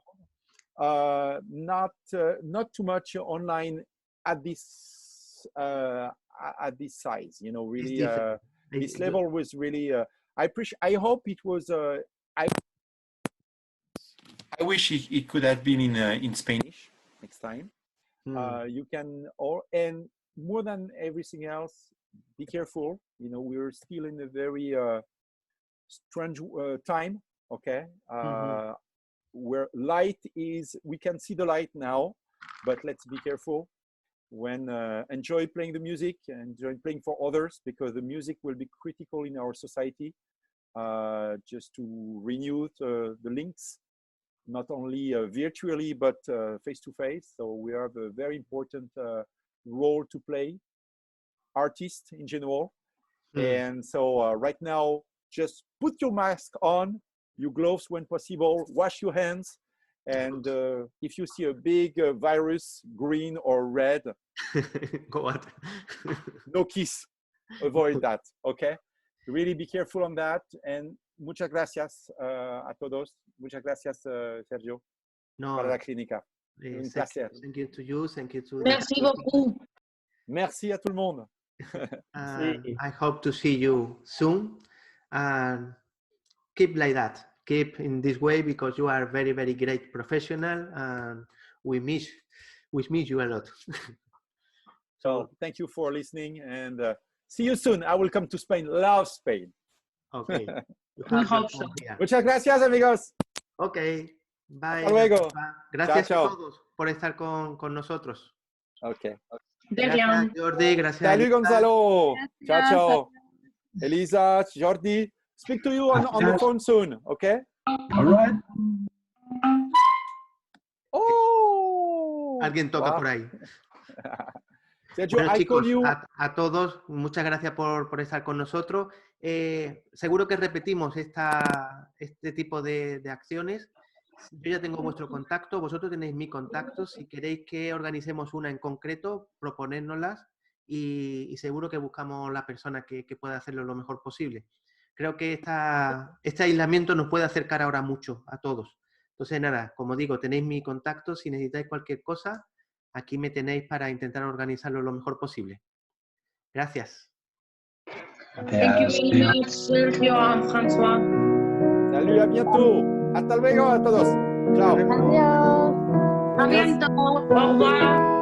Not too much online at this size. You know, really, this level was really. I hope it was. I wish it could have been in Spanish next time. You can, and more than everything else, be careful. You know, we're still in a very strange time. Okay, where light is, we can see the light now, but let's be careful. When enjoy playing the music, enjoy playing for others, because the music will be critical in our society. Just to renew the links. Not only virtually, but face-to-face. So we have a very important role to play, artists in general. And so right now, just put your mask on, your gloves when possible, wash your hands. And if you see a big virus, green or red, go on. No kiss, avoid that, okay? Really be careful on that. And muchas gracias a todos. Muchas gracias, Sergio, para la clínica. Un placer. Thank you to you. Thank you to. Merci beaucoup. Merci à tout le monde. I hope to see you soon. And keep like that. Keep in this way because you are very, very great professional, and we miss you a lot. So thank you for listening, and see you soon. I will come to Spain. Love Spain. Okay. We hope so. Muchas gracias, amigos. Okay. Bye. Hasta luego. Gracias chao, a todos por estar con nosotros. Okay. Gracias, Jordi. Gracias. Salut, Gonzalo. Ciao, ciao. Elisa, Jordi. Speak to you on the phone soon, okay? All right. Oh! alguien toca por ahí. Sergio, Bueno, I chicos, call you... a todos, muchas gracias por estar con nosotros. Seguro que repetimos este tipo de acciones. Yo ya tengo vuestro contacto, vosotros tenéis mi contacto. Si queréis que organicemos una en concreto, proponérnoslas y seguro que buscamos la persona que pueda hacerlo lo mejor posible. Creo que este aislamiento nos puede acercar ahora mucho a todos. Entonces, nada, como digo, tenéis mi contacto. Si necesitáis cualquier cosa, aquí me tenéis para intentar organizarlo lo mejor posible. Gracias. Thank you very much, Sergio and François. Salut, à bientôt. Hasta luego a todos. Chao. Adiós. A bientôt. Au revoir.